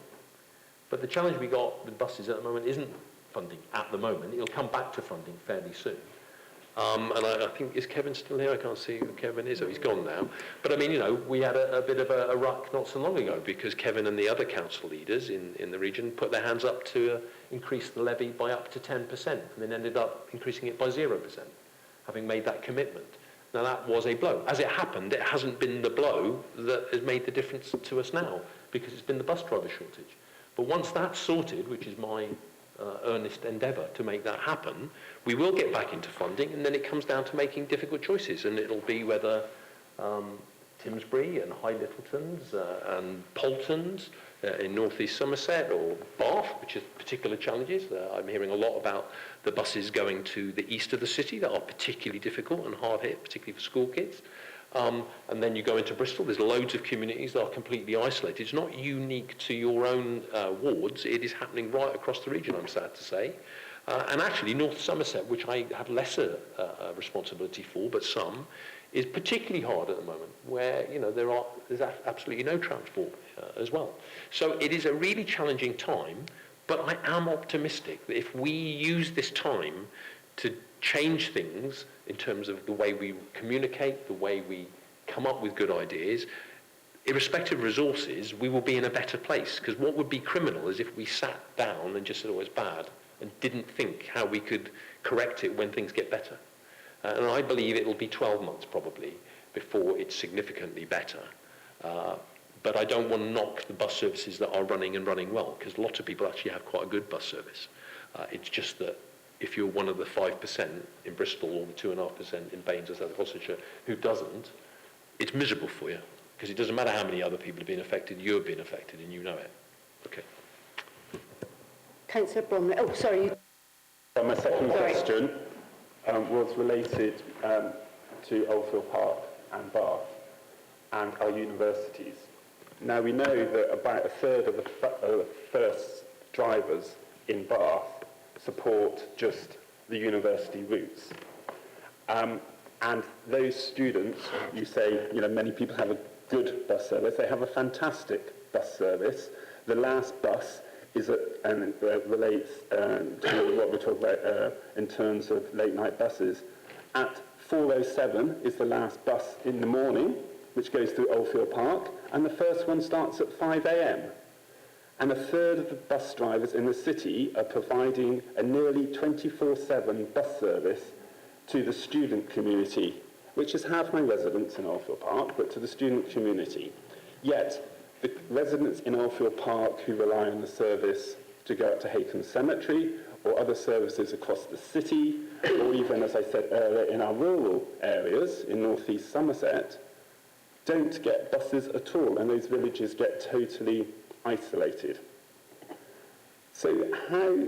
But the challenge we got with buses at the moment isn't funding at the moment. It'll come back to funding fairly soon. And I think, is Kevin still here? I can't see who Kevin is. Oh, he's gone now. But I mean, we had a bit of a ruck not so long ago because Kevin and the other council leaders in the region put their hands up to increase the levy by up to 10% and then ended up increasing it by 0%, having made that commitment. Now, that was a blow. As it happened, it hasn't been the blow that has made the difference to us now because it's been the bus driver shortage. But once that's sorted, which is my earnest endeavour to make that happen, we will get back into funding, and then it comes down to making difficult choices, and it'll be whether Timsbury and High Littletons and Poltons in North East Somerset, or Bath, which has particular challenges. I'm hearing a lot about the buses going to the east of the city that are particularly difficult and hard hit, particularly for school kids. And then you go into Bristol, there's loads of communities that are completely isolated. It's not unique to your own wards, it is happening right across the region, I'm sad to say. And actually, North Somerset, which I have lesser responsibility for, but some, is particularly hard at the moment, where there's absolutely no transport as well. So it is a really challenging time, but I am optimistic that if we use this time to change things in terms of the way we communicate, the way we come up with good ideas, irrespective of resources, we will be in a better place. Because what would be criminal is if we sat down and just said, oh, it's bad, and didn't think how we could correct it when things get better. And I believe it will be 12 months probably before it's significantly better. But I don't want to knock the bus services that are running and running well, because lots of people actually have quite a good bus service. It's just that if you're one of the 5% in Bristol or the 2.5% in Baines or South Gloucestershire who doesn't, it's miserable for you, because it doesn't matter how many other people have been affected, you're being affected and you know it. Okay. Councillor Bromley. Oh, sorry. My second question was related to Oldfield Park and Bath and our universities. Now, we know that about a third of the first drivers in Bath support just the university routes. And those students, you say, many people have a good bus service. They have a fantastic bus service. The last bus is, and it relates to what we're talking about in terms of late night buses. At 4:07 is the last bus in the morning, which goes through Oldfield Park, and the first one starts at 5 a.m. And a third of the bus drivers in the city are providing a nearly 24/7 bus service to the student community, which is half my residents in Oldfield Park, but to the student community. Yet, the residents in Oldfield Park who rely on the service to go up to Haycombe Cemetery or other services across the city, or even, as I said earlier, in our rural areas in North East Somerset, don't get buses at all, and those villages get totally isolated. So how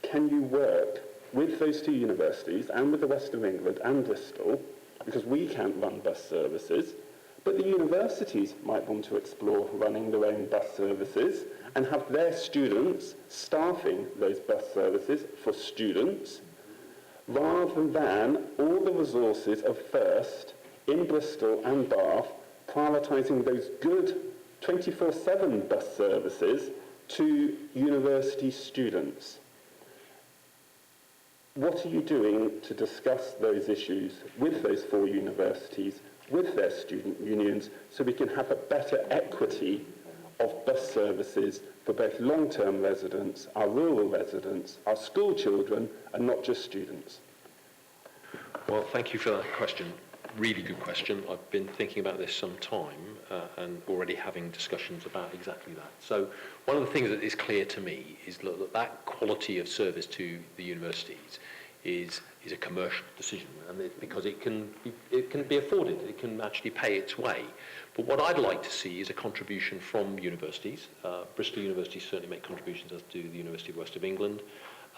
can you work with those two universities and with the West of England and Bristol, because we can't run bus services, but the universities might want to explore running their own bus services and have their students staffing those bus services for students, rather than all the resources of First in Bristol and Bath prioritising those good 24/7 bus services to university students. What are you doing to discuss those issues with those four universities, with their student unions, so we can have a better equity of bus services for both long-term residents, our rural residents, our school children, and not just students? Well, thank you for that question. Really good question. I've been thinking about this some time and already having discussions about exactly that. So one of the things that is clear to me is that quality of service to the universities is a commercial decision, and because it can be afforded, it can actually pay its way. But what I'd like to see is a contribution from universities. Bristol University certainly make contributions, as do the University of West of England.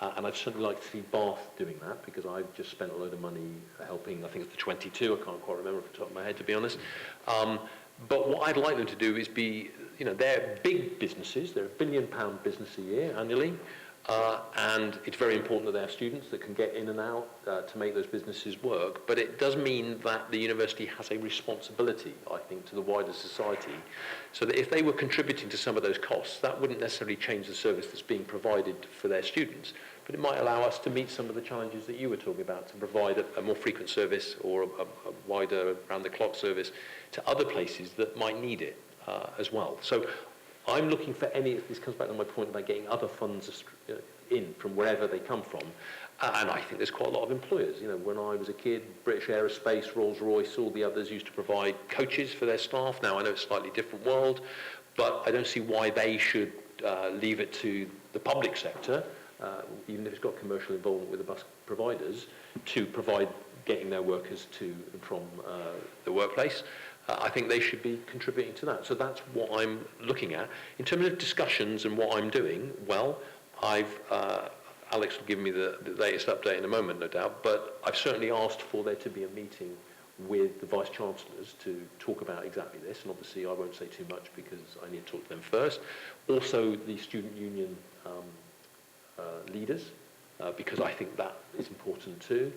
And I'd certainly like to see Bath doing that, because I've just spent a load of money helping, I think it's the 22, I can't quite remember off the top of my head, to be honest. But what I'd like them to do is be, they're big businesses, they're £1 billion business a year annually, and it's very important that they have students that can get in and out to make those businesses work. But it does mean that the university has a responsibility, I think, to the wider society, so that if they were contributing to some of those costs, that wouldn't necessarily change the service that's being provided for their students, but it might allow us to meet some of the challenges that you were talking about, to provide a more frequent service or a wider round-the-clock service to other places that might need it as well. So I'm looking for this comes back to my point about getting other funds in from wherever they come from. And I think there's quite a lot of employers. When I was a kid, British Aerospace, Rolls-Royce, all the others used to provide coaches for their staff. Now, I know it's a slightly different world, but I don't see why they should leave it to the public sector, even if it's got commercial involvement with the bus providers, to provide getting their workers to and from the workplace. I think they should be contributing to that. So that's what I'm looking at. In terms of discussions and what I'm doing, well, Alex will give me the latest update in a moment, no doubt, but I've certainly asked for there to be a meeting with the Vice-Chancellors to talk about exactly this, and obviously I won't say too much because I need to talk to them first. Also the student union leaders, because I think that is important too.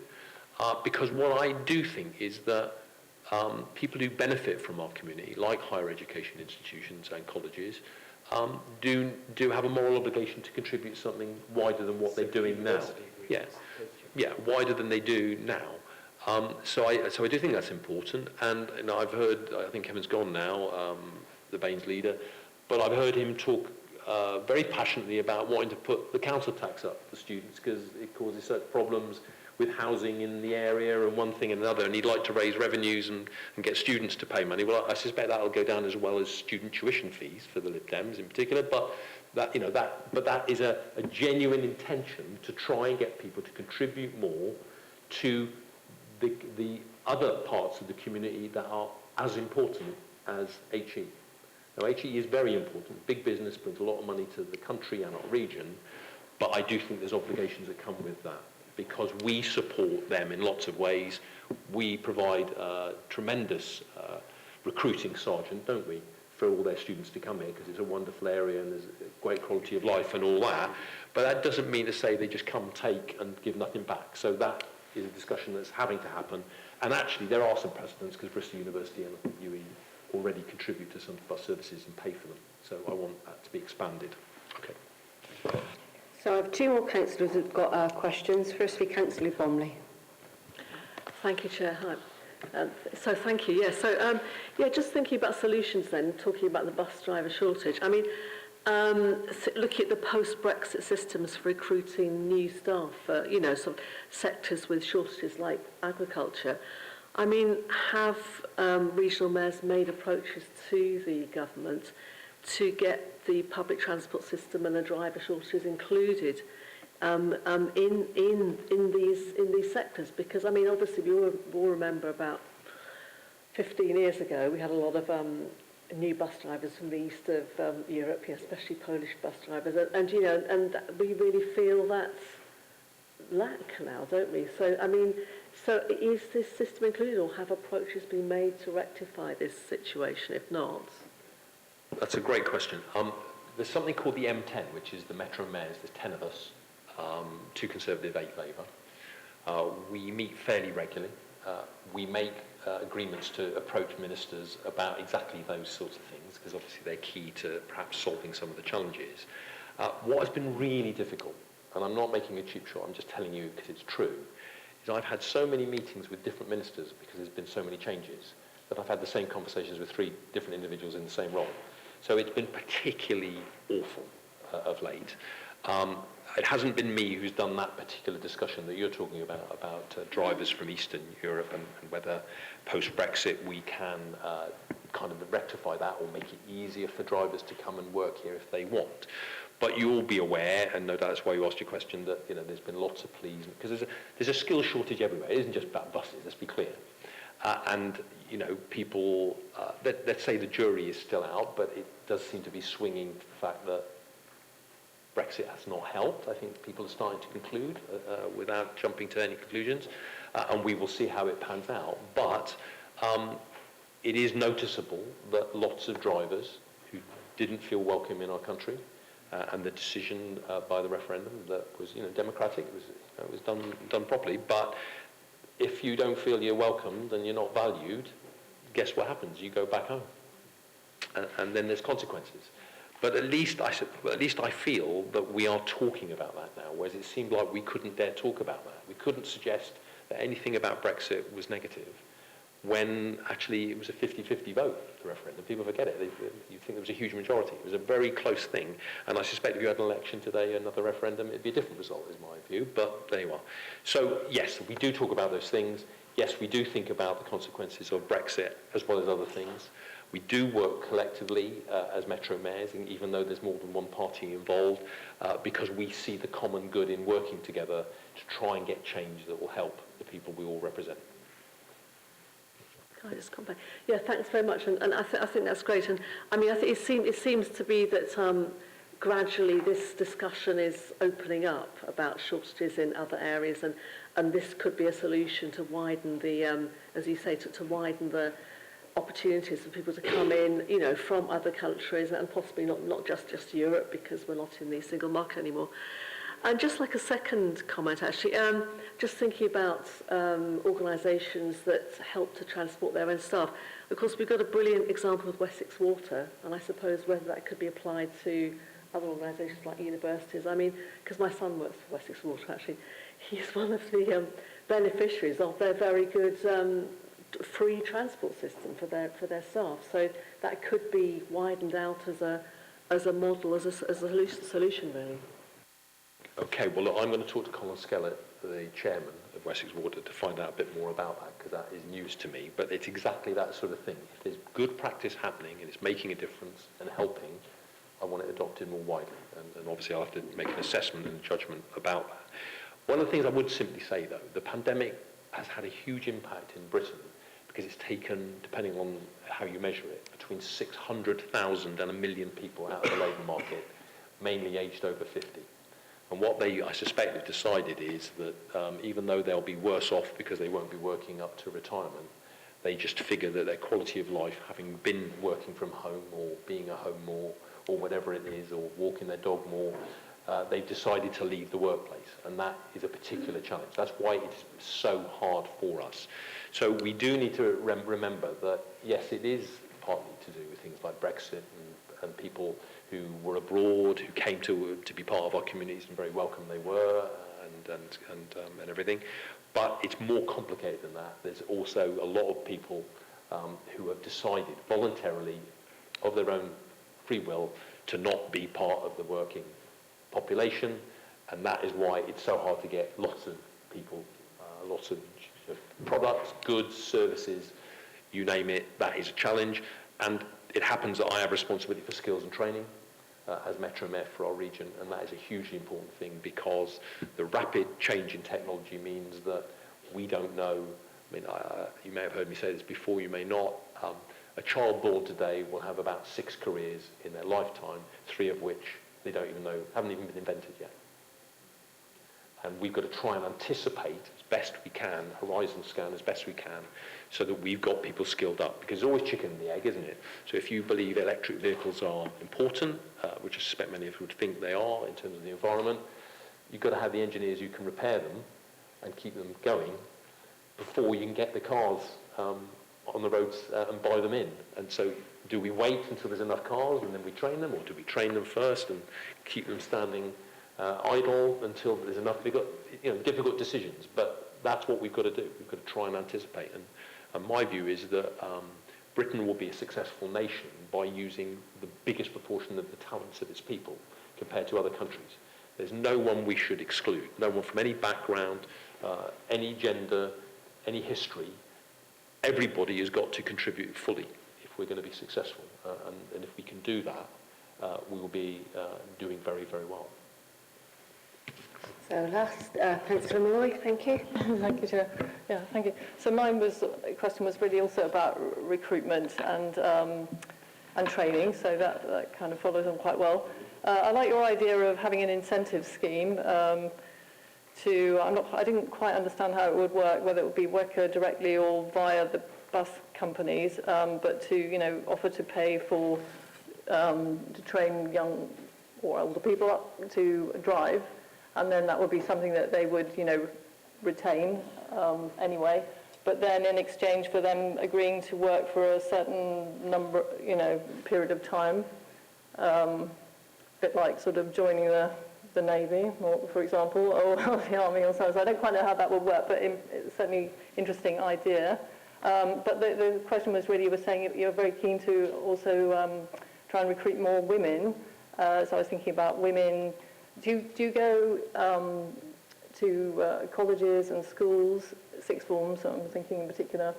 Because what I do think is that people who benefit from our community, like higher education institutions and colleges, do have a moral obligation to contribute something wider than what they're doing now. Yeah, wider than they do now. So I do think that's important. And I've heard, I think Kevin's gone now, the Baines leader, but I've heard him talk very passionately about wanting to put the council tax up for students because it causes such problems with housing in the area and one thing and another, and he'd like to raise revenues and get students to pay money. Well, I suspect that'll go down as well as student tuition fees for the Lib Dems in particular, but that is a genuine intention to try and get people to contribute more to the other parts of the community that are as important as HE. Now, HE is very important. Big business brings a lot of money to the country and our region, but I do think there's obligations that come with that, because we support them in lots of ways. We provide tremendous recruiting sergeant, don't we, for all their students to come here, because it's a wonderful area and there's a great quality of life and all that. But that doesn't mean to say they just come, take, and give nothing back. So that is a discussion that's having to happen. And actually, there are some precedents, because Bristol University and UE already contribute to some bus services and pay for them. So I want that to be expanded. Okay. So I have two more councillors who've got questions. Firstly, Councillor Bromley. Thank you, Chair. Hi. So thank you. Just thinking about solutions then, talking about the bus driver shortage. I mean, looking at the post-Brexit systems for recruiting new staff, sort of sectors with shortages like agriculture. I mean, have regional mayors made approaches to the government to get the public transport system and the driver shortages included in these sectors? Because I mean, obviously we all remember about 15 years ago we had a lot of new bus drivers from the east of Europe, especially Polish bus drivers, and we really feel that's lack now, don't we? So I mean, so is this system included, or have approaches been made to rectify this situation? If not. That's a great question. There's something called the M10, which is the Metro Mayors. There's 10 of us, 2 Conservative, 8 Labour. We meet fairly regularly. We make agreements to approach ministers about exactly those sorts of things, because obviously they're key to perhaps solving some of the challenges. What has been really difficult, and I'm not making a cheap shot, I'm just telling you because it's true, is I've had so many meetings with different ministers because there's been so many changes that I've had the same conversations with 3 different individuals in the same role. So it's been particularly awful of late. It hasn't been me who's done that particular discussion that you're talking about drivers from Eastern Europe and whether post-Brexit we can kind of rectify that or make it easier for drivers to come and work here if they want. But you'll be aware, and no doubt that's why you asked your question, that there's been lots of pleas, because there's a skill shortage everywhere. It isn't just about buses, let's be clear. And people, let's say the jury is still out, but it does seem to be swinging to the fact that Brexit has not helped. I think people are starting to conclude without jumping to any conclusions, and we will see how it pans out. But it is noticeable that lots of drivers who didn't feel welcome in our country, and the decision by the referendum that was, democratic, it was done properly. But if you don't feel you're welcomed and you're not valued, guess what happens? You go back home, and then there's consequences. But at least I feel that we are talking about that now, whereas it seemed like we couldn't dare talk about that. We couldn't suggest that anything about Brexit was negative, when actually it was a 50-50 vote, the referendum. People forget it. You think there was a huge majority. It was a very close thing. And I suspect if you had an election today, another referendum, it'd be a different result, is my view. But there you are. So, yes, we do talk about those things. Yes, we do think about the consequences of Brexit as well as other things. We do work collectively as Metro mayors, even though there's more than one party involved, because we see the common good in working together to try and get change that will help the people we all represent. Can I just come back? Yeah, thanks very much, and I think that's great. And I mean, I think it seems to be that gradually this discussion is opening up about shortages in other areas, and this could be a solution to widen the, as you say, to widen the opportunities for people to come in, from other countries, and possibly not just Europe, because we're not in the single market anymore. And just like a second comment, actually, just thinking about organisations that help to transport their own staff. Of course, we've got a brilliant example with Wessex Water, and I suppose whether that could be applied to other organisations like universities. I mean, because my son works for Wessex Water, actually, he's one of the beneficiaries of their very good free transport system for their staff. So that could be widened out as a model, as a solution, really. Okay, well, look, I'm going to talk to Colin Skellett, the chairman of Wessex Water, to find out a bit more about that, because that is news to me. But it's exactly that sort of thing. If there's good practice happening and it's making a difference and helping, I want it adopted more widely. And obviously I'll have to make an assessment and a judgment about that. One of the things I would simply say, though, the pandemic has had a huge impact in Britain, because it's taken, depending on how you measure it, between 600,000 and 1 million people out of the labour market, mainly aged over 50. And what they, I suspect, have decided is that even though they'll be worse off because they won't be working up to retirement, they just figure that their quality of life, having been working from home or being at home more, or whatever it is, or walking their dog more, they've decided to leave the workplace. And that is a particular challenge. That's why it's so hard for us. So we do need to remember that, yes, it is partly to do with things like Brexit and people who were abroad, who came to be part of our communities, and very welcome they were, and everything. But it's more complicated than that. There's also a lot of people who have decided voluntarily, of their own free will, to not be part of the working population, and that is why it's so hard to get lots of people, lots of products, goods, services, you name it. That is a challenge. And it happens that I have responsibility for skills and training as Metro Mayor for our region, and that is a hugely important thing, because the rapid change in technology means that we don't know. I mean, you may have heard me say this before, you may not. A child born today will have about 6 careers in their lifetime, 3 of which they don't even know, haven't even been invented yet. And we've got to try and anticipate as best we can, horizon scan as best we can, so that we've got people skilled up. Because it's always chicken and the egg, isn't it? So if you believe electric vehicles are important, which I suspect many of you would think they are in terms of the environment, you've got to have the engineers who can repair them and keep them going before you can get the cars on the roads and buy them in. And so do we wait until there's enough cars and then we train them, or do we train them first and keep them standing idle until there's enough? We've got difficult decisions, but that's what we've got to do. We've got to try and anticipate. And my view is that Britain will be a successful nation by using the biggest proportion of the talents of its people compared to other countries. There's no one we should exclude, no one from any background, any gender, any history. Everybody has got to contribute fully if we're going to be successful. And if we can do that, we will be doing very, very well. So last, Councillor Moy, thank you. Thank you, Chair. Yeah, thank you. So question was really also about recruitment and training, so that kind of follows on quite well. I like your idea of having an incentive scheme. I didn't quite understand how it would work, whether it would be WECA directly or via the bus companies, but to, offer to pay for, to train young or older people up to drive, and then that would be something that they would, retain anyway. But then in exchange for them agreeing to work for a certain number, period of time, a bit like sort of joining the Navy, or, for example, or the Army or so. So I don't quite know how that would work, but it's certainly interesting idea. But the question was really, you were saying you're very keen to also try and recruit more women. So I was thinking about women. Do you go to colleges and schools, sixth forms, so I'm thinking in particular,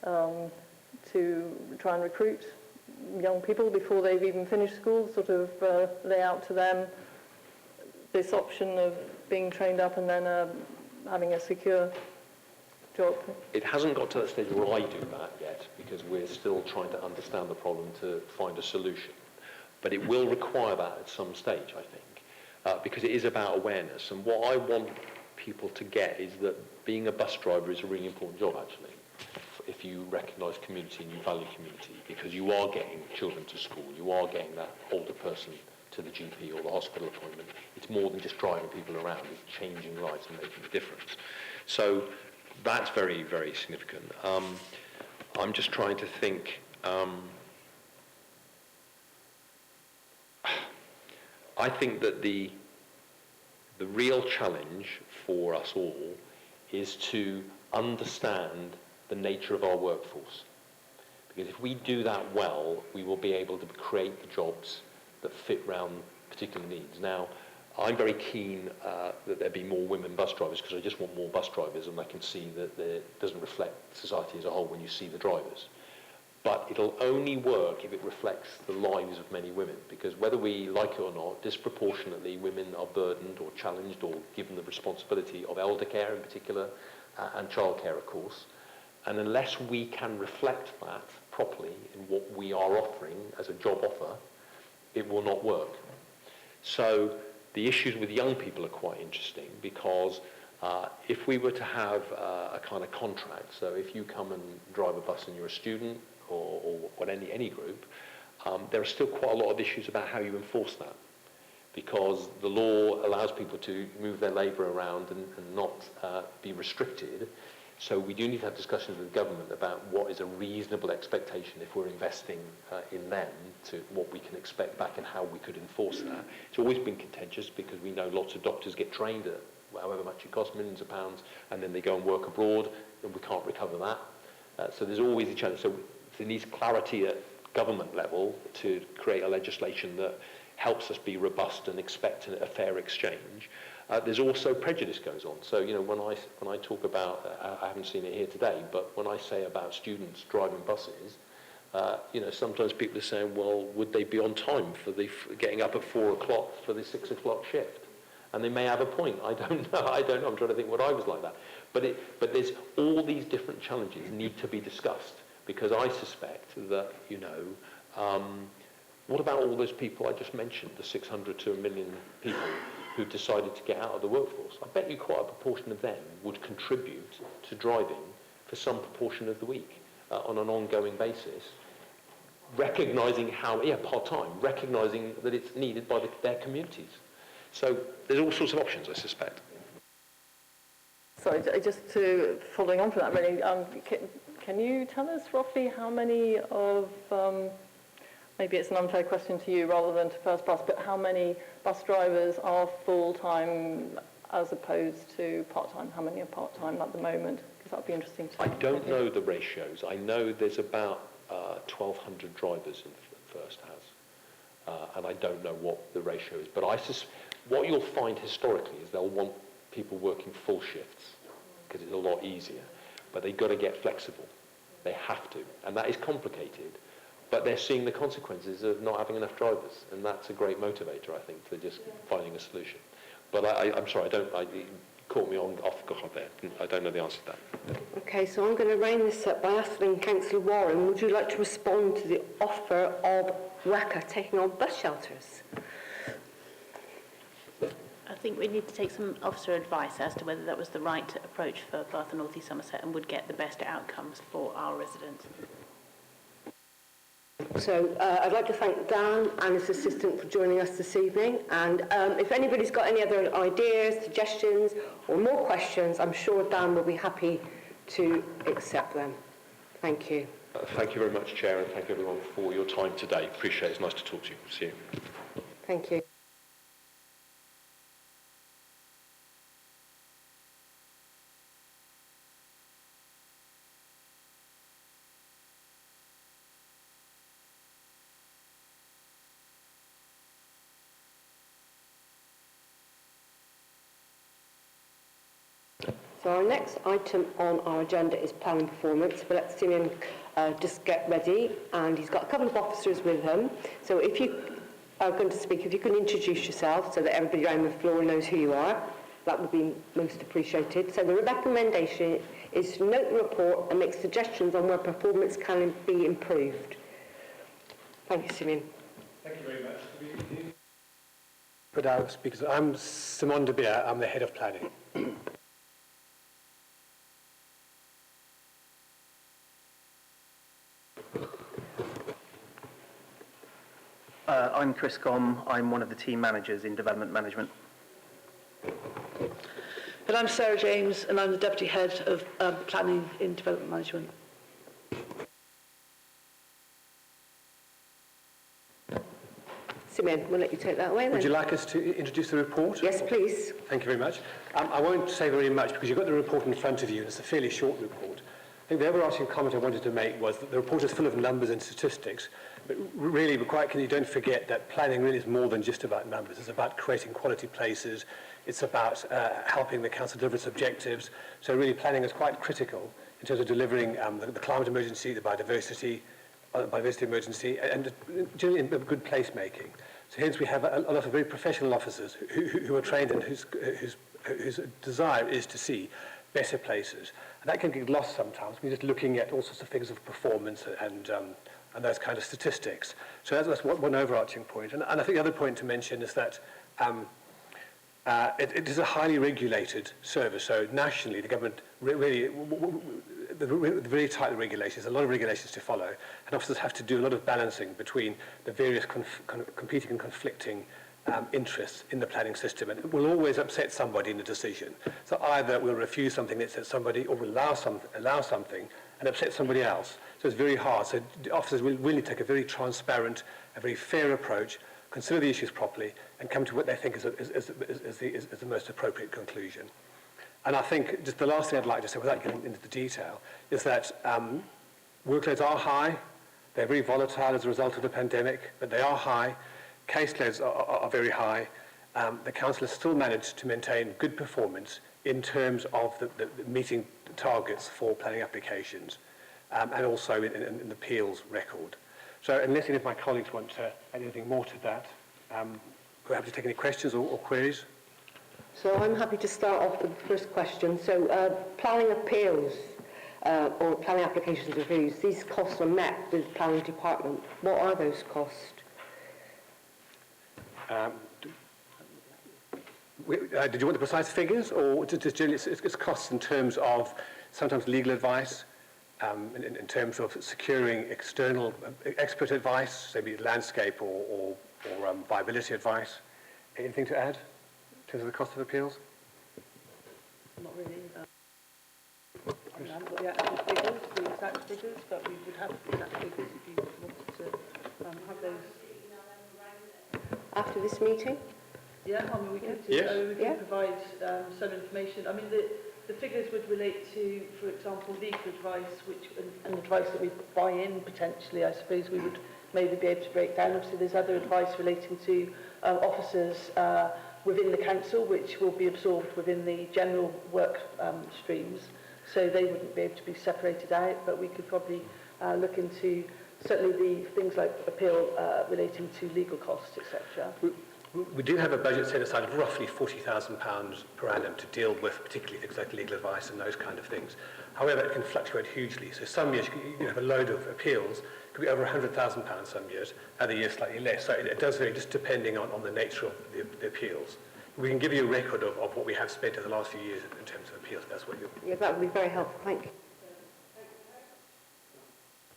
to try and recruit young people before they've even finished school, sort of lay out to them this option of being trained up and then having a secure job? It hasn't got to that stage where I do that yet, because we're still trying to understand the problem to find a solution. But it will require that at some stage, I think, because it is about awareness. And what I want people to get is that being a bus driver is a really important job, actually, if you recognise community and you value community, because you are getting children to school, you are getting that older person to the GP or the hospital appointment. It's more than just driving people around, it's changing lives and making a difference. So that's very, very significant. I'm just trying to think. I think that the real challenge for us all is to understand the nature of our workforce. Because if we do that well, we will be able to create the jobs that fit around particular needs. Now, I'm very keen that there be more women bus drivers, because I just want more bus drivers, and I can see that it doesn't reflect society as a whole when you see the drivers. But it'll only work if it reflects the lives of many women, because whether we like it or not, disproportionately women are burdened or challenged or given the responsibility of elder care in particular, and childcare, of course. And unless we can reflect that properly in what we are offering as a job offer, it will not work. So the issues with young people are quite interesting, because if we were to have a kind of contract, so if you come and drive a bus and you're a student, or any group, there are still quite a lot of issues about how you enforce that, because the law allows people to move their labour around and not be restricted. So we do need to have discussions with the government about what is a reasonable expectation if we're investing in them, to what we can expect back and how we could enforce that. It's always been contentious, because we know lots of doctors get trained at however much it costs, millions of pounds, and then they go and work abroad, and we can't recover that. So there's always a challenge. So there needs clarity at government level to create a legislation that helps us be robust and expect a fair exchange. There's also prejudice goes on. So, when I talk about, I haven't seen it here today, but when I say about students driving buses, sometimes people are saying, well, would they be on time for getting up at 4 o'clock for the 6 o'clock shift? And they may have a point. I don't know. I'm trying to think what I was like that. But there's all these different challenges need to be discussed, because I suspect that, what about all those people I just mentioned, the 600 to 1 million people who decided to get out of the workforce? I bet you quite a proportion of them would contribute to driving for some proportion of the week on an ongoing basis, recognising part-time, recognising that it's needed by their communities. So there's all sorts of options, I suspect. Sorry, just following on from that, really, can you tell us roughly how many of, maybe it's an unfair question to you rather than to First Bus, but how many bus drivers are full-time as opposed to part-time? How many are part-time at the moment? Because that would be interesting to know. I don't know the ratios. I know there's about 1,200 drivers in First has, and I don't know what the ratio is. But what you'll find historically is they'll want people working full shifts, because it's a lot easier. But they've got to get flexible. They have to. And that is complicated. But they're seeing the consequences of not having enough drivers. And that's a great motivator, I think, for just finding a solution. But I'm sorry, it caught me off guard there. I don't know the answer to that. Okay, so I'm going to round this up by asking Councillor Warren, would you like to respond to the offer of WACA taking on bus shelters? I think we need to take some officer advice as to whether that was the right approach for Bath and North East Somerset and would get the best outcomes for our residents. So I'd like to thank Dan and his assistant for joining us this evening. And if anybody's got any other ideas, suggestions, or more questions, I'm sure Dan will be happy to accept them. Thank you. Thank you very much, Chair, and thank everyone for your time today. Appreciate it. It's nice to talk to you. See you. Thank you. So our next item on our agenda is planning performance. But let's see him just get ready, and he's got a couple of officers with him. So if you are going to speak, if you can introduce yourself so that everybody around the floor knows who you are, that would be most appreciated. So the recommendation is to note the report and make suggestions on where performance can be improved. Thank you, Simeon. Thank you very much. Put out speakers. I'm Simon de Beer. I'm the head of planning. I'm Chris Gom. I'm one of the team managers in development management. And I'm Sarah James, and I'm the deputy head of planning in development management. Simeon, we'll let you take that away then. Would you like us to introduce the report? Yes, please. Thank you very much. I won't say very much because you've got the report in front of you, and it's a fairly short report. I think the overarching comment I wanted to make was that the report is full of numbers and statistics, but really, you don't forget that planning really is more than just about numbers. It's about creating quality places. It's about helping the council deliver its objectives. So really, planning is quite critical in terms of delivering the climate emergency, the biodiversity emergency, and generally good placemaking. So hence we have a lot of very professional officers who are trained and whose desire is to see better places. And that can get lost sometimes. We're just looking at all sorts of figures of performance and those kind of statistics. So that's one overarching point. And I think the other point to mention is that it is a highly regulated service. So nationally, the government really, very tightly regulations, a lot of regulations to follow, and officers have to do a lot of balancing between the various competing and conflicting interests in the planning system, and it will always upset somebody in the decision. So either we'll refuse something that upsets somebody, or we'll allow something and upset somebody else. So it's very hard. So officers will really take a very transparent, a very fair approach, consider the issues properly, and come to what they think is the most appropriate conclusion. And I think just the last thing I'd like to say, without getting into the detail, is that workloads are high. They're very volatile as a result of the pandemic, but they are high. Caseloads are very high. The council has still managed to maintain good performance in terms of the meeting targets for planning applications, and also in the appeals record. So unless any of my colleagues want to add anything more to that, we're happy to take any questions or queries. So I'm happy to start off with the first question. So planning appeals or planning applications reviews, these costs are met with the planning department. What are those costs? Did you want the precise figures, or just generally it's costs in terms of sometimes legal advice, in terms of securing external expert advice, maybe landscape or viability advice? Anything to add in terms of the cost of appeals? Not really. I mean, I haven't got the actual figures, the exact figures, but we would have the exact figures if you wanted to have those. After this meeting? Yeah, I mean, we could, yes. we could provide some information. I mean, the figures would relate to, for example, legal advice, and advice that we buy in potentially, I suppose we would maybe be able to break down. Obviously, there's other advice relating to officers within the council, which will be absorbed within the general work streams. So they wouldn't be able to be separated out, but we could probably look into certainly the things like appeal relating to legal costs, etc. We do have a budget set aside of roughly £40,000 per annum to deal with particularly things like legal advice and those kind of things. However, it can fluctuate hugely. So some years you have a load of appeals, it could be over £100,000 some years, other years slightly less. So it does vary just depending on the nature of the appeals. We can give you a record of what we have spent in the last few years in terms of appeals. That's what you're... Yeah, that would be very helpful. Thank you.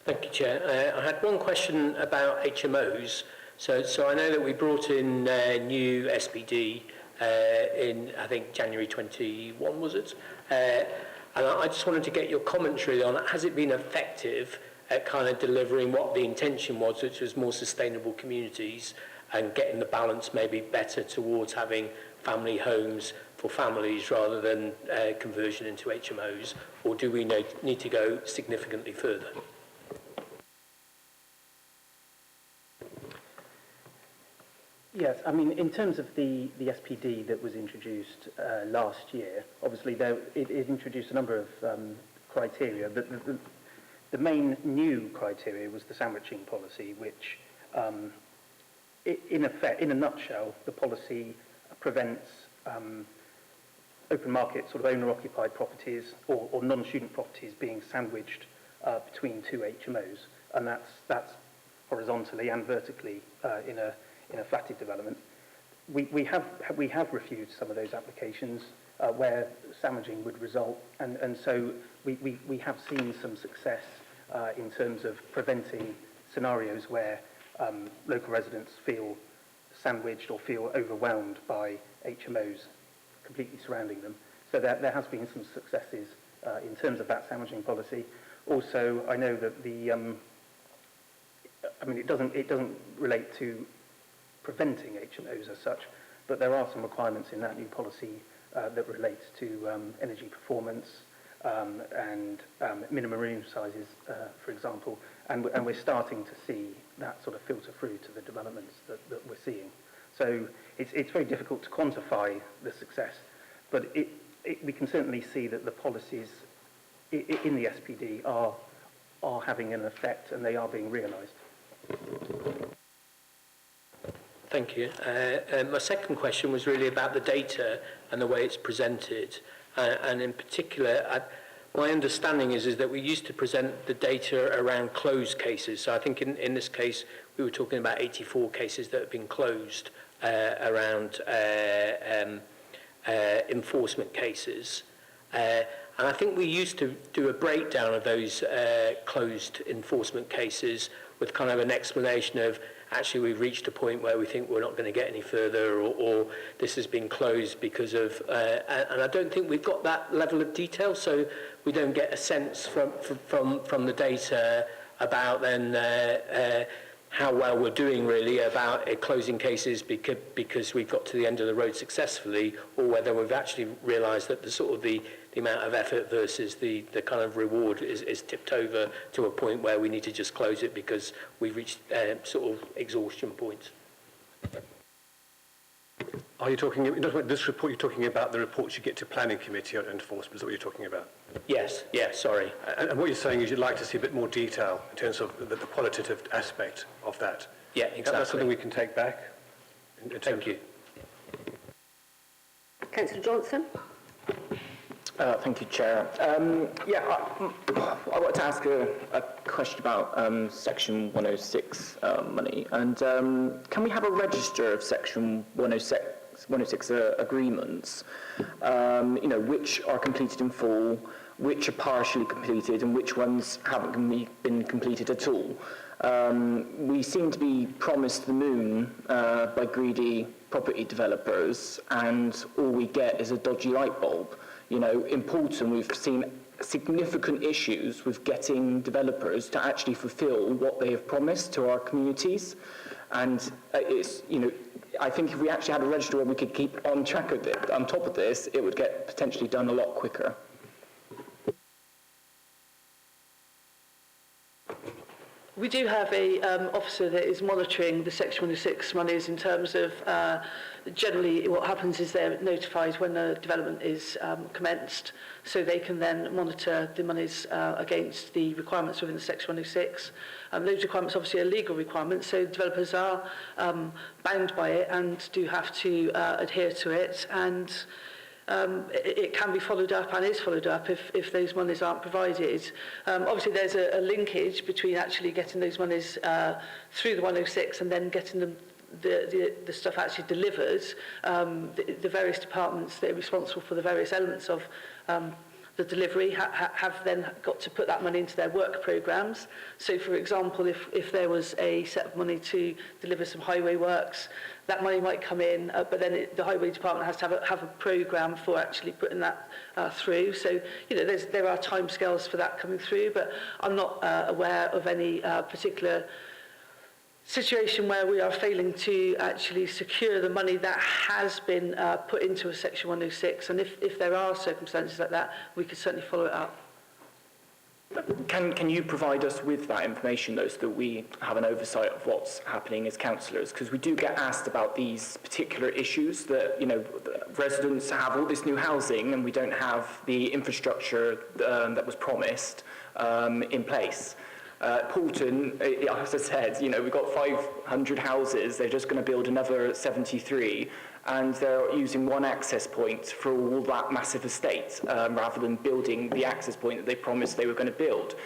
Thank you, Chair. I had one question about HMOs. So I know that we brought in new SPD in, I think, January 21, was it? And I just wanted to get your commentary on, has it been effective at kind of delivering what the intention was, which was more sustainable communities and getting the balance maybe better towards having family homes for families rather than conversion into HMOs, or do we need to go significantly further? Yes, I mean, in terms of the SPD that was introduced last year, obviously it introduced a number of criteria. The main new criteria was the sandwiching policy, which, in effect, in a nutshell, the policy prevents open market sort of owner-occupied properties or non-student properties being sandwiched between two HMOs, and that's horizontally and vertically in a flatted development. We have refused some of those applications where sandwiching would result, and so we have seen some success in terms of preventing scenarios where local residents feel sandwiched or feel overwhelmed by HMOs completely surrounding them. So there has been some successes in terms of that sandwiching policy. Also, I know that it doesn't relate to preventing HMOs as such, but there are some requirements in that new policy that relates to energy performance and minimum room sizes, for example, and we're starting to see that sort of filter through to the developments that we're seeing. So it's very difficult to quantify the success, but we can certainly see that the policies in the SPD are having an effect and they are being realised. Thank you. My second question was really about the data and the way it's presented. And in particular, my understanding is that we used to present the data around closed cases. So I think in this case, we were talking about 84 cases that have been closed around enforcement cases. And I think we used to do a breakdown of those closed enforcement cases with kind of an explanation of, actually we've reached a point where we think we're not going to get any further, or this has been closed because of, and I don't think we've got that level of detail, so we don't get a sense from the data about then how well we're doing really about closing cases because we've got to the end of the road successfully, or whether we've actually realised that the sort of the amount of effort versus the kind of reward is tipped over to a point where we need to just close it because we've reached sort of exhaustion points. Are you talking about this report? You're talking about the reports you get to planning committee on enforcement. Is that what you're talking about? Yes. Yeah. Sorry. And what you're saying is you'd like to see a bit more detail in terms of the qualitative aspect of that. Yeah. Exactly. That's something we can take back. Thank you. Councillor Johnson. Thank you, Chair. I wanted to ask a question about Section 106 money. And can we have a register of Section 106 agreements, which are completed in full, which are partially completed, and which ones haven't been completed at all? We seem to be promised the moon by greedy property developers, and all we get is a dodgy light bulb. In Poulton, we've seen significant issues with getting developers to actually fulfil what they have promised to our communities. And I think if we actually had a register where we could keep on track of it, on top of this, it would get potentially done a lot quicker. We do have a officer that is monitoring the Section 106 monies in terms of generally what happens is they're notified when the development is commenced, so they can then monitor the monies against the requirements within the Section 106. Those requirements obviously are legal requirements, so developers are bound by it and do have to adhere to it, and it can be followed up and is followed up if those monies aren't provided. Obviously there's a linkage between actually getting those monies through the 106 and then getting them the stuff actually delivered. The various departments that are responsible for the various elements of the delivery have then got to put that money into their work programmes. So, for example, if there was a set of money to deliver some highway works, that money might come in, but then the highway department has to have a programme for actually putting that through. So, you know, there are timescales for that coming through, but I'm not aware of any particular situation where we are failing to actually secure the money that has been put into a Section 106, and if there are circumstances like that, we could certainly follow it up. Can you provide us with that information, though, so that we have an oversight of what's happening as councillors? Because we do get asked about these particular issues that, you know, residents have all this new housing and we don't have the infrastructure that was promised in place. Poulton, as I said, you know, we've got 500 houses, they're just going to build another 73, and they're using one access point for all that massive estate, rather than building the access point that they promised they were going to build.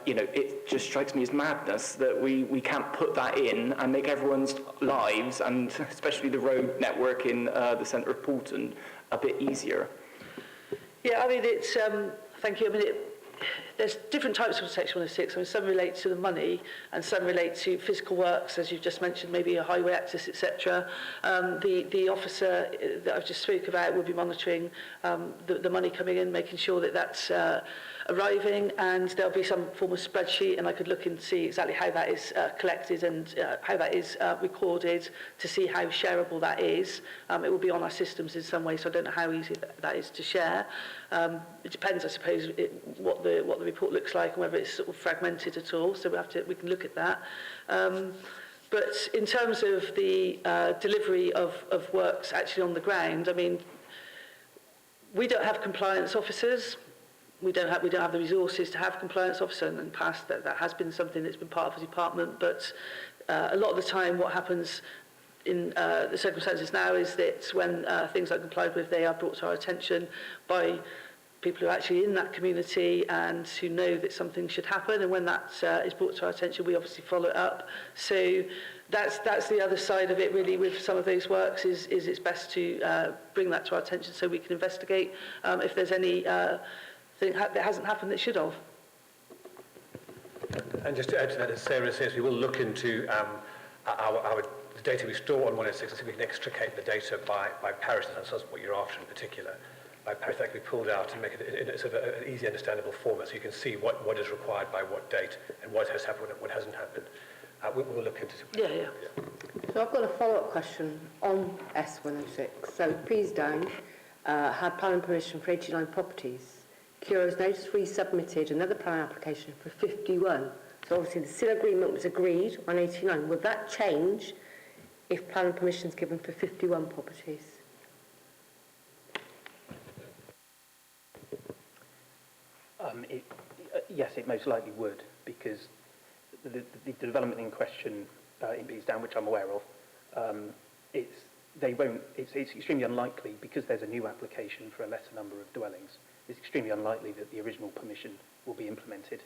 You know, it just strikes me as madness that we can't put that in and make everyone's lives, and especially the road network in the centre of Poulton, a bit easier. Yeah, I mean, it's, thank you. I mean, there's different types of Section 106. I mean, some relate to the money and some relate to physical works, as you've just mentioned, maybe a highway access, etc. The officer that I've just spoke about will be monitoring the money coming in, making sure that that's arriving, and there'll be some form of spreadsheet, and I could look and see exactly how that is collected and how that is recorded to see how shareable that is. It will be on our systems in some way, so I don't know how easy that is to share. It depends, I suppose, what the report looks like and whether it's sort of fragmented at all. So we can look at that. But in terms of the delivery of works actually on the ground, I mean, we don't have compliance officers. We don't have the resources to have compliance officer, and in the past that has been something that's been part of the department. But a lot of the time, what happens in the circumstances now is that when things aren't complied with, they are brought to our attention by people who are actually in that community and who know that something should happen. And when that is brought to our attention, we obviously follow it up. So that's the other side of it, really, with some of those works, is it's best to bring that to our attention so we can investigate if there's any thing that hasn't happened that should have. And just to add to that, as Sarah says, we will look into the data we store on 106 and see if we can extricate the data by parish, and that's what you're after in particular. By parish, that can be pulled out and make it in a sort of an easy, understandable format, so you can see what is required by what date and what has happened and what hasn't happened. We'll look into it. Yeah. So I've got a follow-up question on S106. So please down had planning permission for 89 properties. Cura's notice resubmitted another planning application for 51. So obviously the SIL agreement was agreed on 89. Will that change if planning permission is given for 51 properties? Yes, it most likely would, because the development in question in Beesdown, which I'm aware of, it's extremely unlikely, because there's a new application for a lesser number of dwellings, it's extremely unlikely that the original permission will be implemented.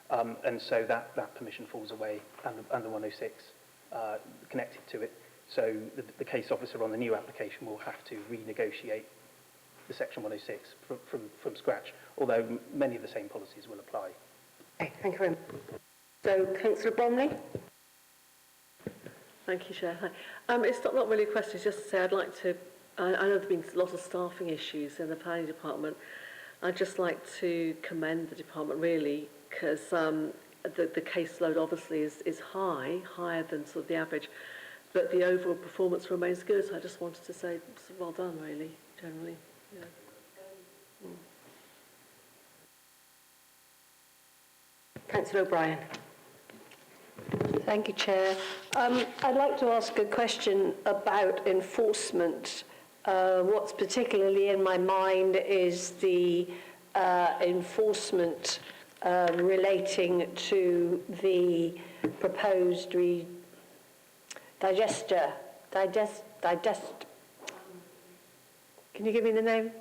And so that permission falls away under 106 connected to it. So the case officer on the new application will have to renegotiate the Section 106 from scratch, although many of the same policies will apply. Okay, thank you very much. So, Councillor Bromley? Thank you, Chair. Hi. It's not really a question, it's just to say I'd like to, I know there have been a lot of staffing issues in the planning department. I'd just like to commend the department, really, because the caseload obviously is higher than sort of the average, but the overall performance remains good. So I just wanted to say well done, really, generally. Yeah. Councillor O'Brien. Thank you, Chair. I'd like to ask a question about enforcement. What's particularly in my mind is the enforcement relating to the proposed digester. Can you give me the name?